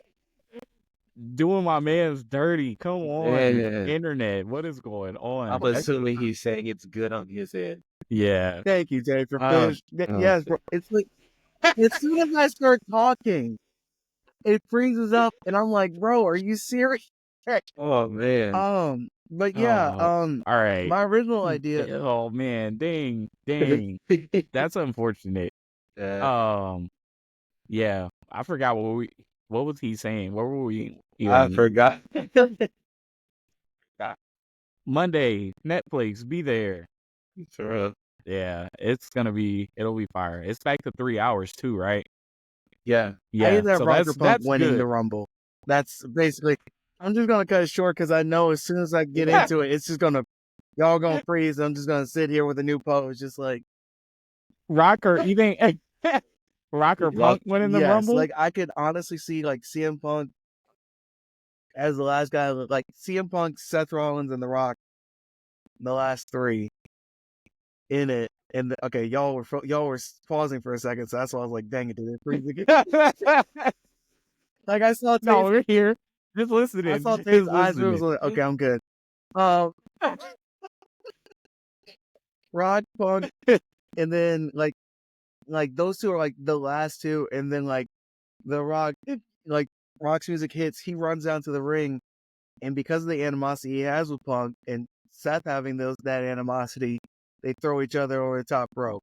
Doing my man's dirty. Come on, internet. What is going on? I'm assuming he's saying it's good on his end. Yeah. Thank you, Dave, for finishing. Yes, bro. It's like as soon as I start talking, it freezes up, and I'm like, bro, are you serious? Oh man. But yeah, all right. My original idea. Oh man, dang. That's unfortunate. Yeah. I forgot what was he saying? What were we? I forgot. Monday, Netflix, be there. Sure. Yeah, it'll be fire. It's back to 3 hours too, right? Yeah. I Yeah, either have so Rocker Punk that's winning the good. Rumble. That's basically. I'm just gonna cut it short because I know as soon as I get into it, it's just gonna y'all gonna freeze. I'm just gonna sit here with a new pose, just like Rocker, you think Rocker Punk winning the yes, Rumble? like I could honestly see like CM Punk as the last guy, like CM Punk, Seth Rollins, and The Rock, the last three in it. And okay, y'all were pausing for a second, so that's why I was like, "Dang it, did it freeze again?" Like I saw No, Tate's, we're here. Just listening. I saw Just Tate's eyes move. I was listening. like, "Okay, I'm good." Um, Rock, Punk, and then like those two are like the last two, and then like The Rock, like Rock's music hits, he runs down to the ring, and because of the animosity he has with Punk and Seth having that animosity, they throw each other over the top rope.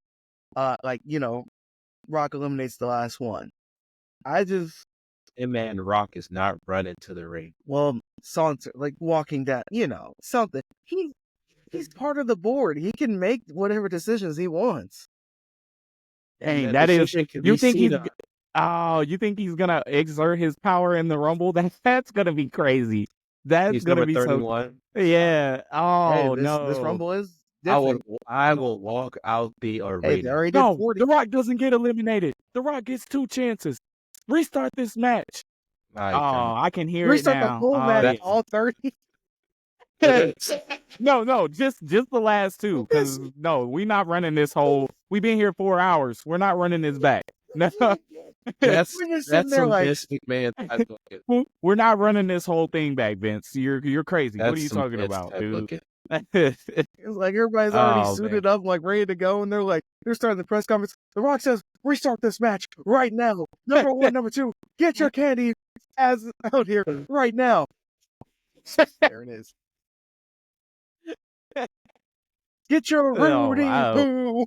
Like Rock eliminates the last one. I just And man, Rock is not running to the ring. saunter like walking down, something. He's part of the board. He can make whatever decisions he wants. Dang, And that is. decision can You be think he's? Cena. Oh, you think he's gonna exert his power in the Rumble? That's gonna be crazy. That's He's gonna number be so. 31. Yeah. Hey, Oh this no. Rumble is different. I will walk out the Hey, they arena. already did No, 40. The Rock doesn't get eliminated. The Rock gets 2 chances. Restart this match. My Oh, God. I can hear it Restart the now. whole Oh, match, that- all 30. No, just the last two. Because no, we not running this whole. We been here 4 hours. We're not running this back. No, That's We're just sitting that's there some like, Vince McMahon type looking. we're not running this whole thing back, Vince. You're crazy. What are That's you some talking Vince about, type dude? looking. it's like everybody's already Oh, suited up, like ready to go, and they're starting the press conference. The Rock says, "Restart this match right now. Number one, number two, get your candy as out here right now." There it is. Get your Oh, Rudy wow. Poo.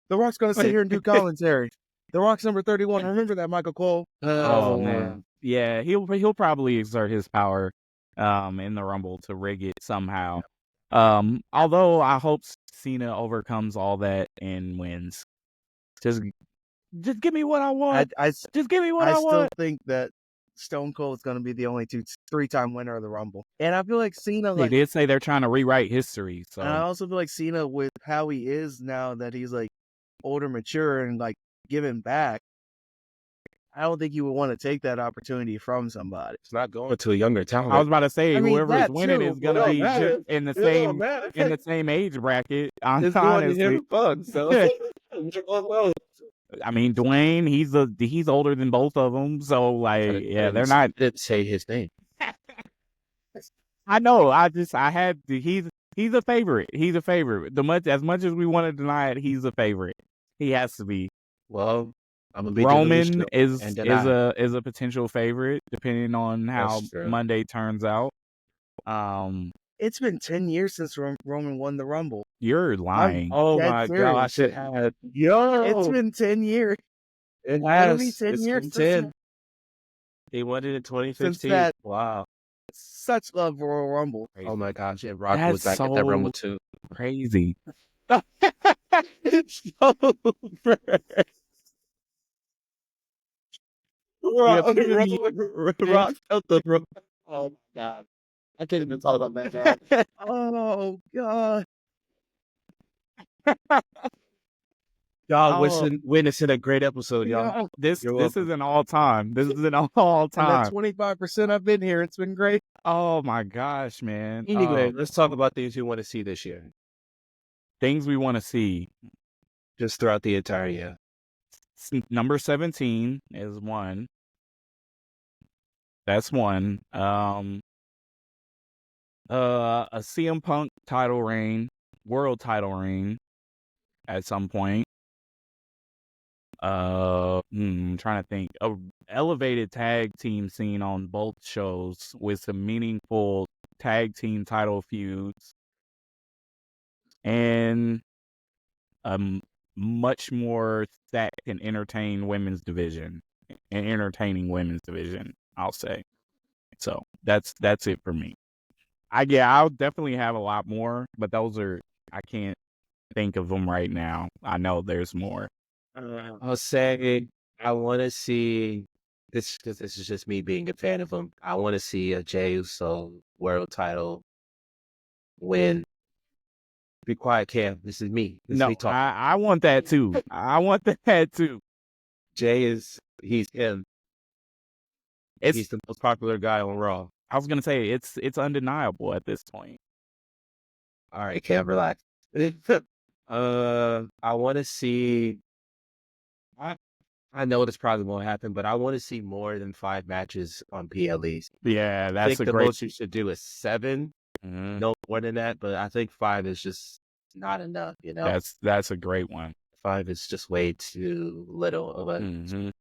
The Rock's gonna sit here and do commentary. The Rock's number 31. Remember that, Michael Cole. Oh man, yeah, he'll probably exert his power, in the Rumble to rig it somehow. Although I hope Cena overcomes all that and wins. Just give me what I want. Just give me what I still want. think that Stone Cold is gonna be the only 3-time winner of the Rumble, and I feel like Cena, They did say they're trying to rewrite history, and I so also feel like Cena, with how he is now that he's like older, mature, and like giving back, I don't think you would want to take that opportunity from somebody. It's not going to a younger talent. I was about to say I mean, whoever is that winning too, is gonna but be just in the same age bracket. It's going to Honestly, him, Punk. So well, I mean, Dwayne, he's older than both of them, so like, yeah, they're not. Didn't say his name. I know. He's a favorite. He's a favorite. As much as we want to deny it, he's a favorite. He has to be. Well, I'm gonna be Roman delusional is and deny. is a potential favorite depending on how That's true. Monday turns out. It's been 10 years since Roman won the Rumble. You're lying. Oh dead my serious. gosh, it had. Yo, It's been 10 years. It Literally has. 10 It's years been since 10. He won it in 2015. Since that- Wow. Such love for Royal Rumble. Oh my gosh, and Rock That's was back at that Rumble too. Crazy. It's over. Rock out the room. Oh my god. I can't even talk about that. Oh God. Y'all Oh. witnessing a great episode, y'all. This You're is welcome. an all time. This is an all And that time. 25% I've been here, it's been great. Oh my gosh, man. Anyway, let's talk about things you want to see this year. Things we want to see. Just throughout the entire year. Number 17 is one. That's one. A CM Punk title reign, world title reign at some point. I'm trying to think. A elevated tag team scene on both shows with some meaningful tag team title feuds. And much more stacked and entertaining women's division, I'll say. So that's it for me. I'll definitely have a lot more, but those are I can't think of them right now. I know there's more. I'll say I want to see this because this is just me being a fan of him. I want to see a Jey Uso world title win. Be quiet, Cam. This is me. This is No, me talking. I want that too. I want that too. He's him. It's He's the most popular guy on Raw. I was gonna say it's undeniable at this point. All right, Cam, relax. I want to see. I know this probably won't happen, but I want to see more than 5 matches on PLEs. Yeah, I that's think a the great. most you should do is 7, Mhm. no more than that. But I think 5 is just not enough. That's a great one. 5 is just way too little of a. Mhm.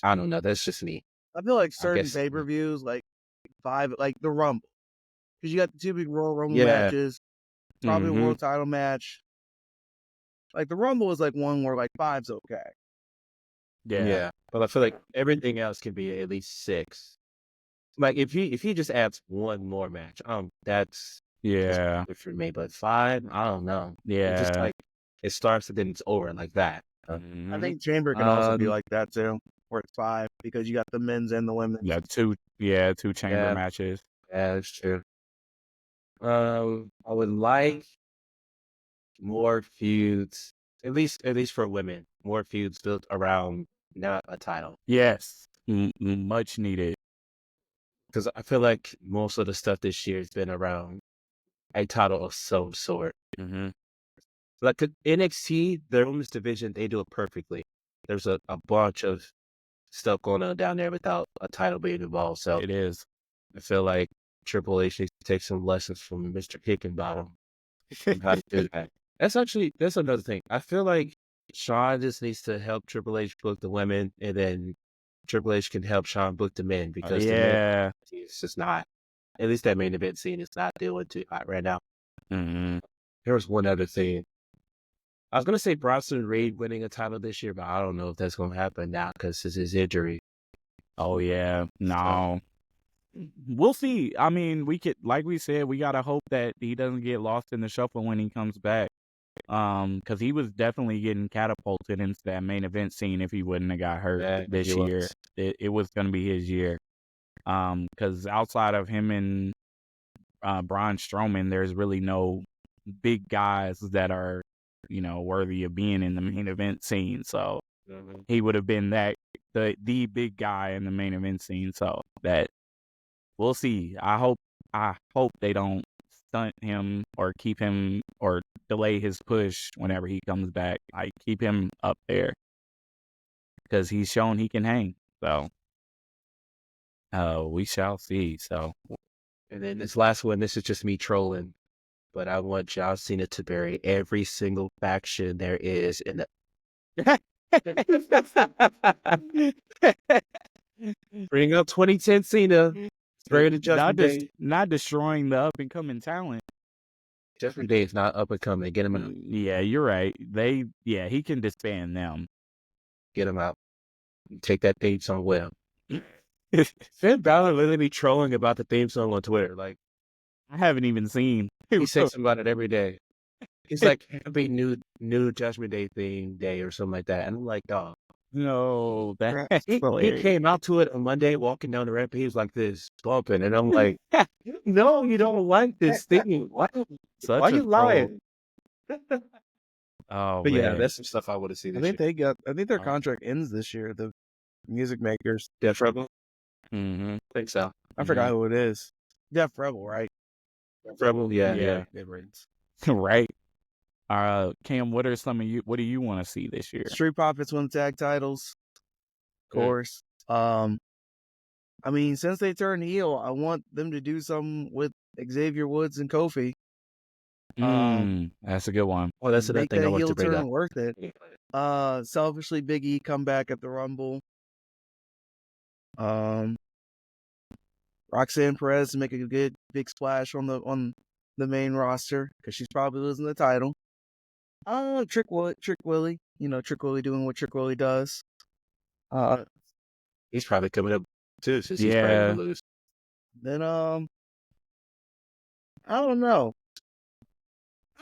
I don't know. That's just me. I feel like I certain guess. pay-per-views, like 5, like the Rumble, because you got the 2 big Royal Rumble Yeah. matches, probably a Mhm. world title match. Like the Rumble is like one where like 5's okay. Yeah. But I feel like everything else can be at least 6. Like if he just adds one more match, that's Yeah. good for me. But 5, I don't know. It just Yeah. like it starts and then it's over like that. I Mhm. think Chamber can also be Um, like that too, where it's 5 because you got the men's and the women's. Yeah, two chamber Yeah. matches. Yeah, that's true. I would like more feuds, at least for women, more feuds built around not a title. Yes. Much needed. Because I feel like most of the stuff this year has been around a title of some sort. Mhm. Like NXT, their women's division, they do it perfectly. There's a bunch of stuff going on down there without a title being involved. So It is. I feel like Triple H needs to take some lessons from Mr. Hickenbottom on how to do that. That's another thing. I feel like Sean just needs to help Triple H book the women, and then Triple H can help Sean book the men because the men Yeah. it's just not. At least that main event scene is not doing too hot right now. Mhm. There was one other thing. I was gonna say Bronson Reed winning a title this year, but I don't know if that's gonna happen now because it's his injury. Oh yeah. No. We'll see. I mean, we could, like we said, we gotta hope that he doesn't get lost in the shuffle when he comes back. Because he was definitely getting catapulted into that main event scene if he wouldn't have got hurt Yeah, this he was. year. It was gonna be his year. Because outside of him and Braun Strowman, there's really no big guys that are, worthy of being in the main event scene. So he would have been the big guy in the main event scene. So that we'll see. I hope they don't stunt him or keep him or delay his push whenever he comes back. Like keep him up there because he's shown he can hang. So we shall see. So And then this last one, this is just me trolling, but I want John Cena to bury every single faction there is in the. Bring up 2010 Cena. Bury the Judgment Day. not destroying the up and coming talent. Judgment Day is not up and coming. Get him out. Yeah, you're right. He can disband them. Get him out. Take that theme song with him. Finn Balor literally trolling about the theme song on Twitter. Like, I haven't even seen. he says something about it every day. He's like, happy new Judgment Day theme day or something like that. And I'm like, dog. No, that's He hilarious. came out to it on Monday, walking down the ramp. He was like this, bumping. And I'm like, no, you don't like this thing. Why Such a you lying? Oh, But yeah, man. that's some stuff I want to see I this think year. I think their Oh. contract ends this year. The music makers. Death Rebel? Mm-hmm. I think so. I forgot who it is. Def Rebel, right? Death Rebel? Yeah. Yeah. It rings. Right. Cam, what do you want to see this year? Street Profits won the tag titles. Of course. I mean, since they turned heel, I want them to do something with Xavier Woods and Kofi. That's a good one. Oh, that's another Make thing I that wanted to heel bring turn up. worth it. Selfishly, Big E come back at the Rumble. Roxanne Perez make a good big splash on the main roster because she's probably losing the title. Trick Willie, Trick Willie doing what Trick Willie does. He's probably coming up too, since he's Yeah. probably going to lose. Then I don't know.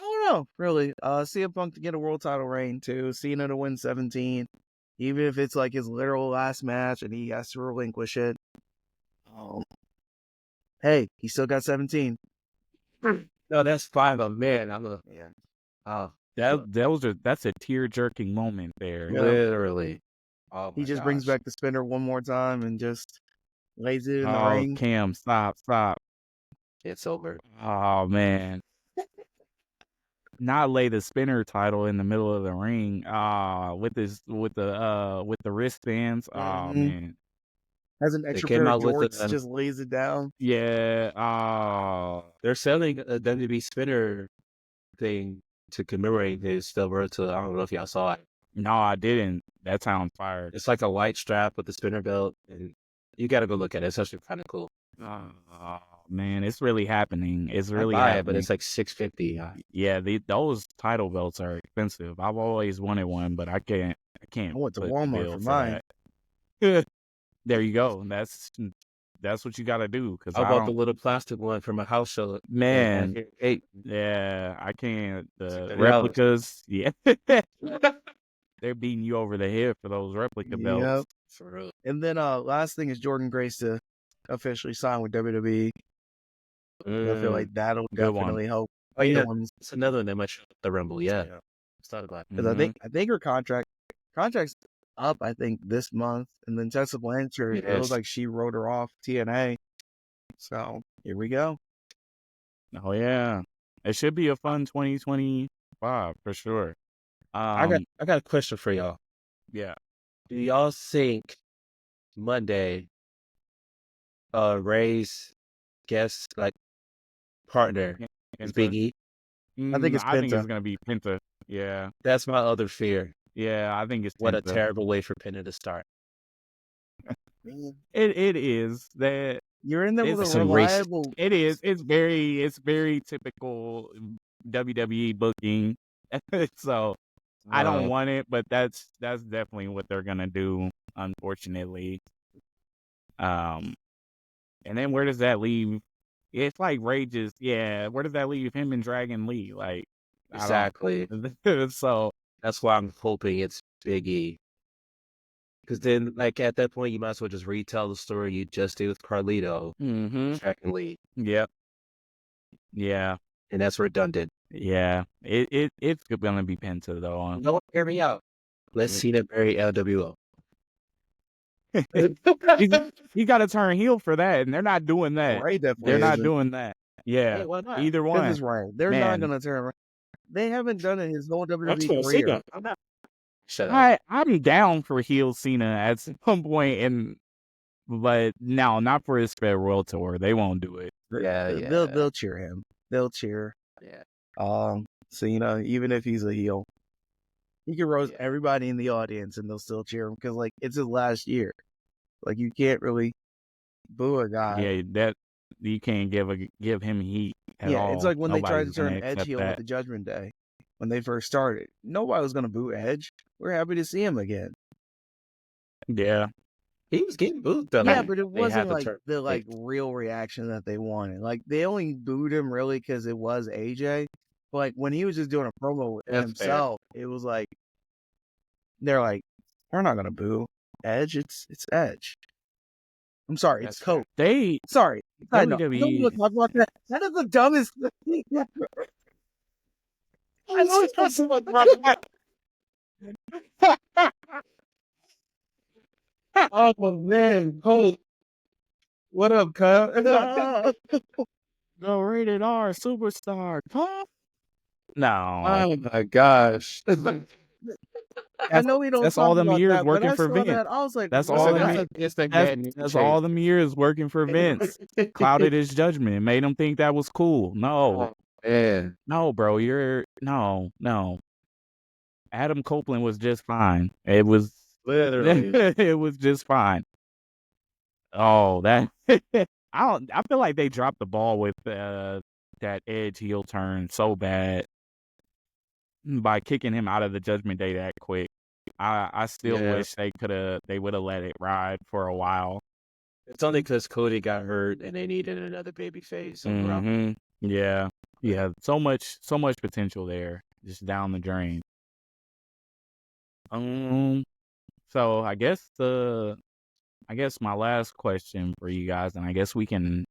don't know, really. CM Punk to get a world title reign too. Cena to win 17, even if it's like his literal last match and he has to relinquish it. Hey, he still got 17. No, that's fine, but man, Yeah. That's a tear jerking moment there. Yeah. literally. Oh He my just brings gosh. back the spinner one more time and just lays it in the Oh, ring. Cam, stop. It's over. Oh man, not lay the spinner title in the middle of the ring. With the wristbands. Oh Mhm. man, Has an They extra came pair of out with jorts, just lays it down. yeah. Oh, they're selling a WWE spinner thing to commemorate his Alberto. I don't know if y'all saw it. no, I didn't. That sounds fire. It's like a white strap with the spinner belt, and you got to go look at it. It's actually kind of cool. Oh man, it's really happening. It's I really buy it, happening. but it's like $650. Yeah, those title belts are expensive. I've always wanted one, but I can't. I went to foot the Walmart bill for for mine. that. There you go. That's what you got to do. Because I bought the little plastic one for my house show. man. Hey, Yeah, I can't. The $30. replicas, yeah, they're beating you over the head for those replica Yep. belts. for real. And then last thing is Jordan Grace to officially sign with WWE. I feel like that'll Good one. definitely help. Oh yeah, the ones. it's another one that might show up at the Rumble. Yeah, it's not glad. Because Mhm. I think her contract's up. I think this month, and then Tessa Blanchard. It Yes. looks like she wrote her off TNA. So here we go. Oh yeah, it should be a fun 2025 for sure. I got a question for y'all. Yeah. Do y'all think Monday, Ray's guest partner is Penta. Big E? I think it's I think Penta. it's gonna be Penta. Yeah. That's my other fear. Yeah, I think it's What a Penta. terrible way for Penta to start. It is that You're in there with It's a some racist- reliable. it is. It's very typical WWE booking. So I don't want it, but that's definitely what they're gonna do, unfortunately. And then where does that leave? It's like Ray just where does that leave him and Dragon Lee? Like Exactly. So That's why I'm hoping it's Big E. Because then, like, at that point, you might as well just retell the story you just did with Carlito, Dragon Lee. Yep. Yeah. And that's redundant. Yeah. It's gonna be Penta though. No, hear me out. Let's see that very LWO. You got to turn heel for that, and they're not doing that. Ray definitely They're not isn't. doing that. Yeah, Hey, why not? either Because one. it's Ray. They're Man. not gonna turn around. They haven't done it his whole That's WWE what I'm saying. career. I'm not. Shut up. I'm down for heel Cena at some point, but no, not for his farewell tour. They won't do it. Yeah. They'll cheer him. They'll cheer. Yeah. So even if he's a heel, he can roast everybody in the audience, and they'll still cheer him because like it's his last year. Like you can't really boo a guy. Yeah, that you can't give him heat at all. It's like when they tried to Nobody's turn gonna Edge accept heel that. with the Judgment Day when they first started. Nobody was gonna boo Edge. We're happy to see him again. Yeah, He was getting booed though. Yeah, but it They had wasn't to like turn- the real reaction that they wanted. Like they only booed him really because it was AJ. But like when he was just doing a promo with That's himself, it was like they're like, we're not gonna boo Edge. It's Edge. I'm sorry, it's That's Coke. they Sorry, I know. WWE Don't wanna talk about that. That is the dumbest thing. I know it's not so much. Oh man, Cole. What up, cuz? go rated R superstar. Huh? No, Oh my gosh. I know we don't. that's talk all them about years that, working but I for saw Vince. that, I was like, That's what all the them heck? years- that's all them years working for Vince. Clouded his judgment, made him think that was cool. No, Man. no, bro, no. Adam Copeland was just fine. It was Literally. it was just fine. Oh, that I feel like they dropped the ball with that Edge heel turn so bad by kicking him out of the Judgment Day that quick. I still Yeah. wish they would have let it ride for a while. It's only because Cody got hurt and they needed another baby face. Yeah. Yeah, so much potential there, just down the drain. So I guess my last question for you guys, and I guess we can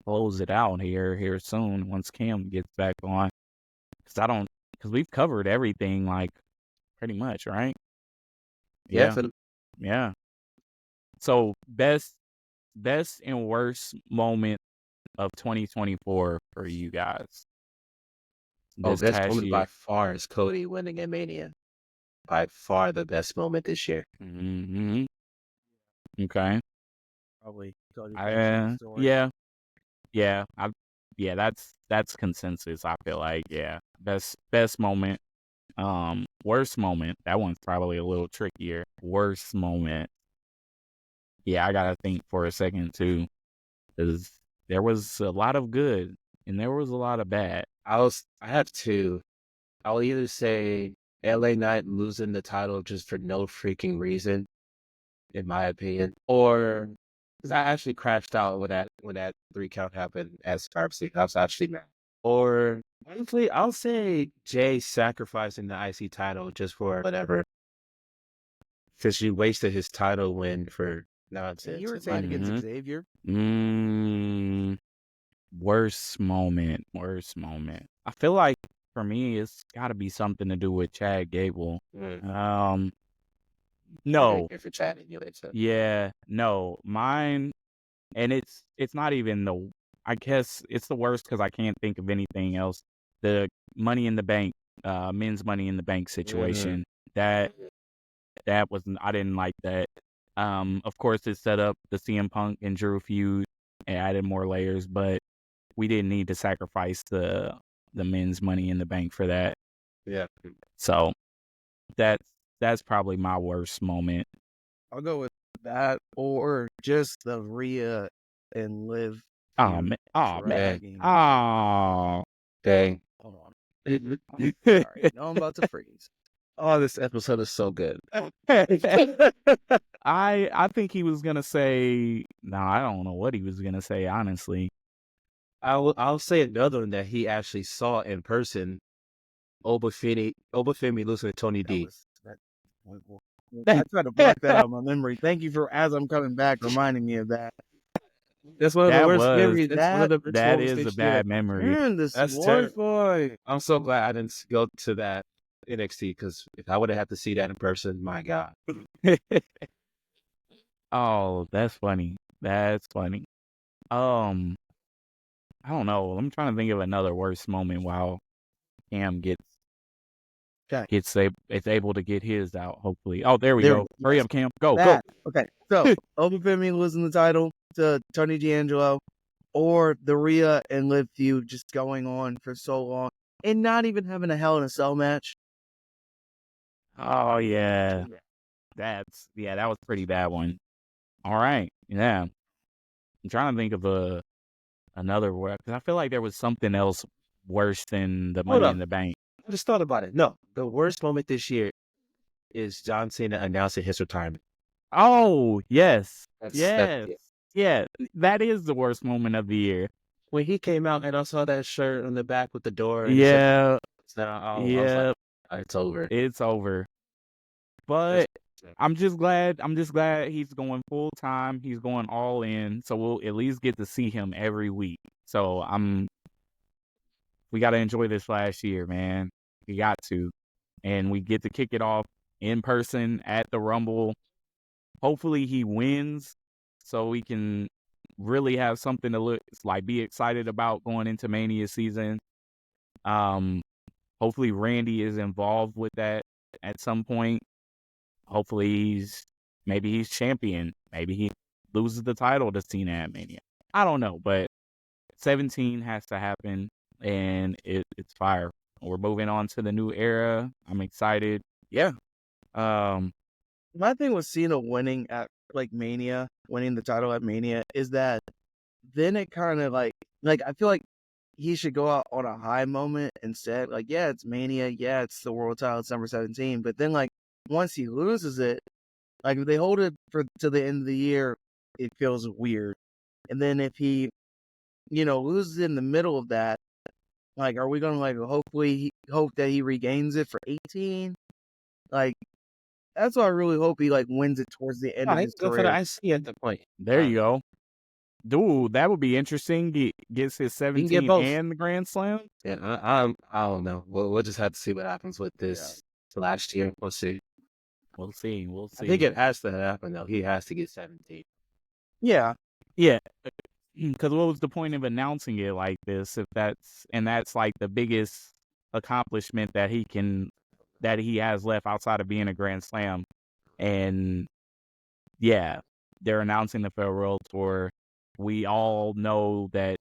close it out here soon once Cam gets back on, because we've covered everything like pretty much, right? Yeah, yeah. So best and worst moment of 2024 for you guys this best past moment by year. far is Cody winning at Mania. By far the best moment this year. Mm-hmm. Okay. Probably Cody finishing the story. Yeah. That's consensus. I feel like best moment. Worst moment. That one's probably a little trickier. Worst moment. Yeah, I gotta think for a second too, because there was a lot of good and there was a lot of bad. I have two. I'll either say LA Knight losing the title just for no freaking reason, in my opinion, or because I actually crashed out when that 3 count happened at Survivor Series. I was actually mad. Or honestly, I'll say Jay sacrificing the IC title just for whatever, because you wasted his title win for nonsense. You were in my saying opinion. against Xavier. Worst moment. I feel like for me, it's got to be something to do with Chad Gable. No. For Chad anyway, so. Yeah, no. Mine, and it's not even I guess it's the worst because I can't think of anything else. The Money in the Bank, men's Money in the Bank situation. That wasn't. I didn't like that. Of course, it set up the CM Punk and Drew feud and added more layers, but we didn't need to sacrifice the men's Money in the Bank for that. Yeah. So that's probably my worst moment. I'll go with that, or just the Rhea and Liv. Oh man! Oh, dang! Hold on. Sorry, no, I'm about to freeze. Oh, this episode is so good. I think he was gonna say no. I don't know what he was gonna say. Honestly, I'll say another one that he actually saw in person. Obafemi losing to Tony D. I tried to block that out of my memory. Thank you for, as I'm coming back, reminding me of that. That's one of the worst memories. That is a bad memory. Man, that's Wi-Fi. I'm so glad I didn't go to that NXT, because if I would have had to see that in person, my God. Oh, that's funny. That's funny. I don't know. I'm trying to think of another worst moment while Cam it's able to get his out, hopefully. Oh, there we go. Hurry up, Cam. Go. Okay, so Obafemi losing the title to Tony D'Angelo, or the Rhea and Liv feud just going on for so long and not even having a Hell in a Cell match. Oh, yeah. That was a pretty bad one. All right. Yeah. I'm trying to think of another word, because I feel like there was something else worse than the Money in the Bank. I just thought about it. No, the worst moment this year is John Cena announcing his retirement. Oh, yes. Yeah, that is the worst moment of the year. When he came out and I saw that shirt on the back with the door. Yeah. I was like, it's over. It's over. But I'm just glad he's going full time. He's going all in. So we'll at least get to see him every week. So we got to enjoy this last year, man. We got to. And we get to kick it off in person at the Rumble. Hopefully he wins so we can really have something to be excited about going into Mania season. Hopefully Randy is involved with that at some point. Hopefully maybe he's champion. Maybe he loses the title to Cena at Mania. I don't know, but 17 has to happen, and it's fire. We're moving on to the new era. I'm excited. Yeah. My thing with Cena winning at Mania, winning the title at Mania, is that then it kind of like I feel like he should go out on a high moment instead. Yeah, it's Mania. Yeah, it's the world title. It's number 17. But then once he loses it, if they hold it to the end of the year, it feels weird. And then if he, loses in the middle of that, Like, are we gonna like hope that he regains it for 18? Like, that's why I really hope he like wins it towards the end Oh, of he his can go for the career. IC at the point. There you go. Dude, that would be interesting. Gets his can get 17 both. and the Grand Slam. Yeah, I don't know. We'll just have to see what happens with this last year. We'll see. We'll see. We'll see. I think it has to happen though. He has to get 17. Yeah, Yeah. Because what was the point of announcing it like this if that's like the biggest accomplishment that he has left outside of being a Grand Slam. And yeah, they're announcing the farewell tour. We all know that,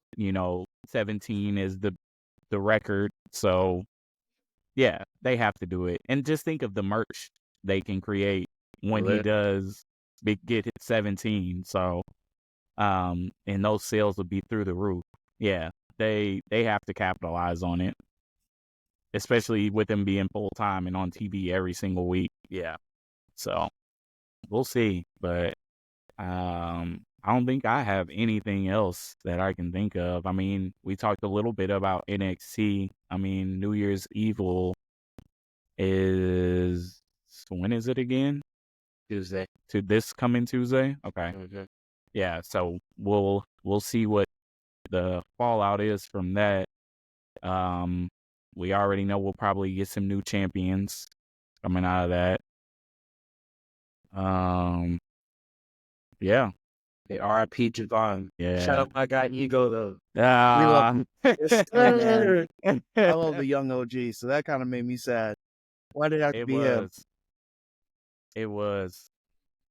17 is the record. So yeah, they have to do it. And just think of the merch they can create when he does get hit 17. So and those sales will be through the roof. Yeah, they have to capitalize on it, especially with him being full time and on TV every single week. Yeah, so we'll see. But I don't think I have anything else that I can think of. I mean, we talked a little bit about NXT. I mean, New Year's Evil is when is it again? Tuesday. To this coming Tuesday? Okay. Okay. Yeah, so we'll see what the fallout is from that. We already know we'll probably get some new champions coming out of that. Yeah. Hey, R.I.P. Javon. Yeah. Shout out my guy Ego though. I love the young OG, so that kind of made me sad. Why did it have to be him? It was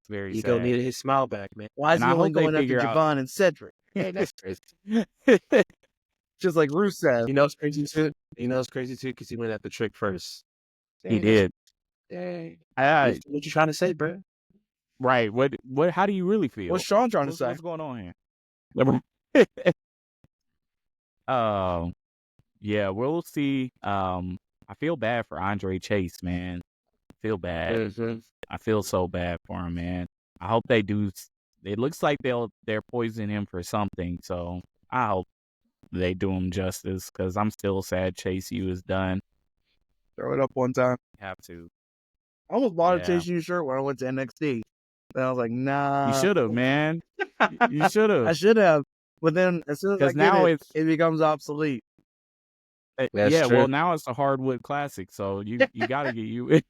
very Ego sad. needed his smile back, man. Why is And he I only hope they going after figure out- Javon and Cedric? Hey, that's crazy. Just like Rusev. You know it's crazy too? Because he went at the Trick first. He did. Dang. What What you trying to say, bro? right. What how do you really feel? What's Sean trying to say? What's going on here? Yeah, we'll see. I feel bad for Andre Chase, man. I feel bad. Mhm. I feel so bad for him, man. I hope they do. It looks like they're poisoning him for something, so I hope they do him justice because I'm still sad Chase U is done. Throw it up one time. Have to. I almost bought a Yeah. Chase U shirt when I went to NXT. Then I was like, nah. You should have, man. You should I have. should have. But then as soon as I 'Cause get now it becomes obsolete. That's Yeah, true. well, now it's a hardwood classic, so you got to get you.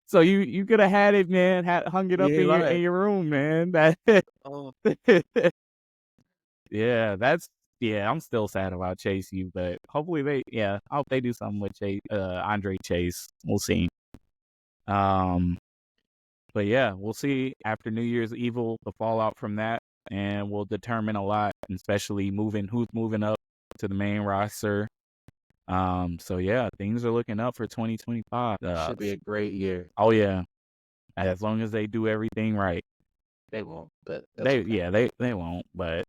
So you could have had it, man. Hung it up Yeah, in right. your room, man. That Oh, yeah, I'm still sad about Chase U, but hopefully I hope they do something with Andre Chase. We'll see. But yeah, we'll see after New Year's Evil, the fallout from that, and we'll determine a lot, especially who's moving up to the main roster. So yeah, things are looking up for 2025. should be a great year. Oh yeah, as long as they do everything right. They won't, but that's okay. They won't, but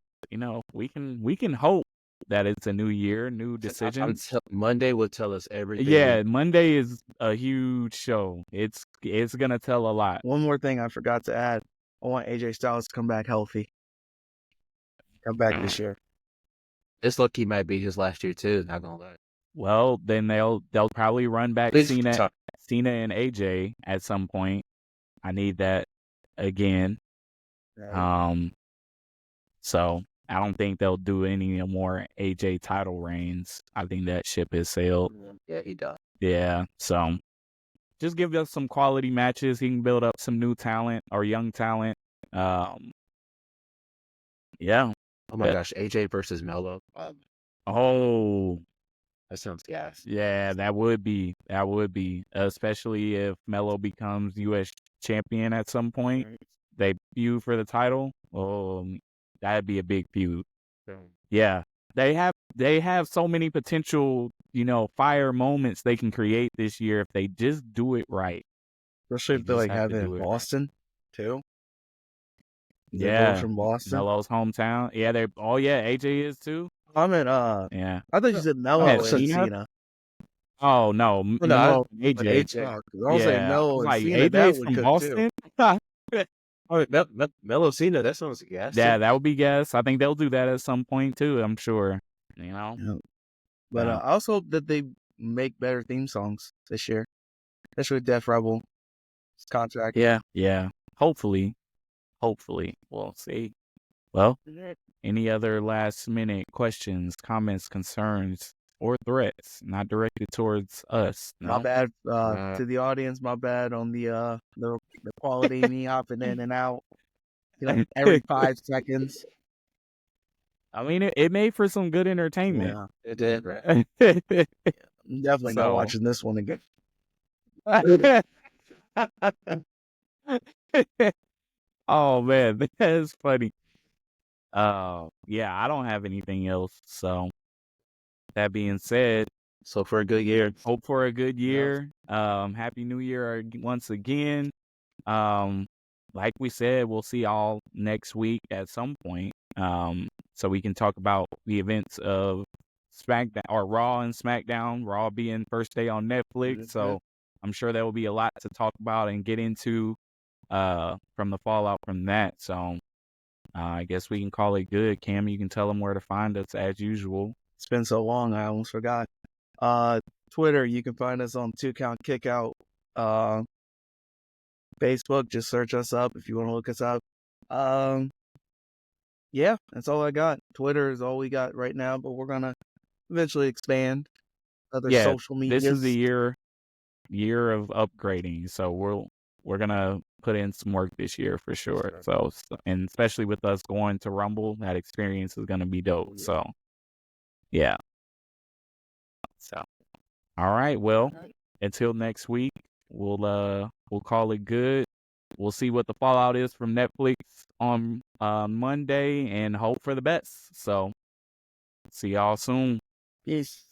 we can hope that it's a new year, new decision. Monday will tell us everything. Yeah, Monday is a huge show. It's gonna tell a lot. One more thing I forgot to add. I want AJ Styles to come back healthy. Come back this year. This low-key might be his last year too. Not gonna lie. Well, then they'll probably run back Please Cena talk. and AJ at some point. I need that again. So I don't think they'll do any more AJ title reigns. I think that ship has sailed. Yeah, he does. Yeah, so just give us some quality matches. He can build up some new talent or young talent. Yeah. Oh my gosh, AJ versus Melo. Oh, That sounds gas. yeah, that would be, especially if Melo becomes U.S. champion at some point. They feud for the title. Oh, that'd be a big feud. Yeah, they have so many potential, fire moments they can create this year if they just do it right. Especially if they just like have have to it do in it right. Boston too. They're Yeah, both from Boston. Melo's hometown. Yeah, AJ is too. I meant Yeah. I thought you said Melo Yeah, and Cena? Cena. Oh no, no, Melo and AJ. AJ. Oh, 'cause I was saying Yeah, Melo I was and like, Cena. That AJ's would from cook Boston. too. Oh, Melocina, that sounds a gas. Yeah, that would be guess. I think they'll do that at some point too. I'm sure. You know. Yeah. But Yeah. I also hope that they make better theme songs this year, especially with Def Rebel contract. Yeah. Hopefully, we'll see. Well, any other last minute questions, comments, concerns, or threats not directed towards us? My No? bad to the audience. My bad on the quality of me hopping in and out every 5 seconds. I mean, it made for some good entertainment. Yeah, It did, right? I'm definitely not So- watching this one again. Oh man, that's funny. Yeah, I don't have anything else. So that being said, So for a good year. hope for a good year. Happy New Year once again. Like we said, we'll see y'all next week at some point. So we can talk about the events of SmackDown or Raw and SmackDown. Raw being first day on Netflix, so I'm sure there will be a lot to talk about and get into from the fallout from that. So I guess we can call it good. Cam, you can tell them where to find us as usual. It's been so long, I almost forgot. Twitter, you can find us on 2Count Kickout. Facebook, just search us up if you want to look us up. Yeah, that's all I got. Twitter is all we got right now, but we're gonna eventually expand other Yeah, social media. This is the year of upgrading. So we're gonna put in some work this year for sure. So and especially with us going to Rumble, that experience is gonna be dope. So yeah. So all right, well, until next week, we'll call it good. We'll see what the fallout is from Netflix on Monday and hope for the best. So see y'all soon. Peace.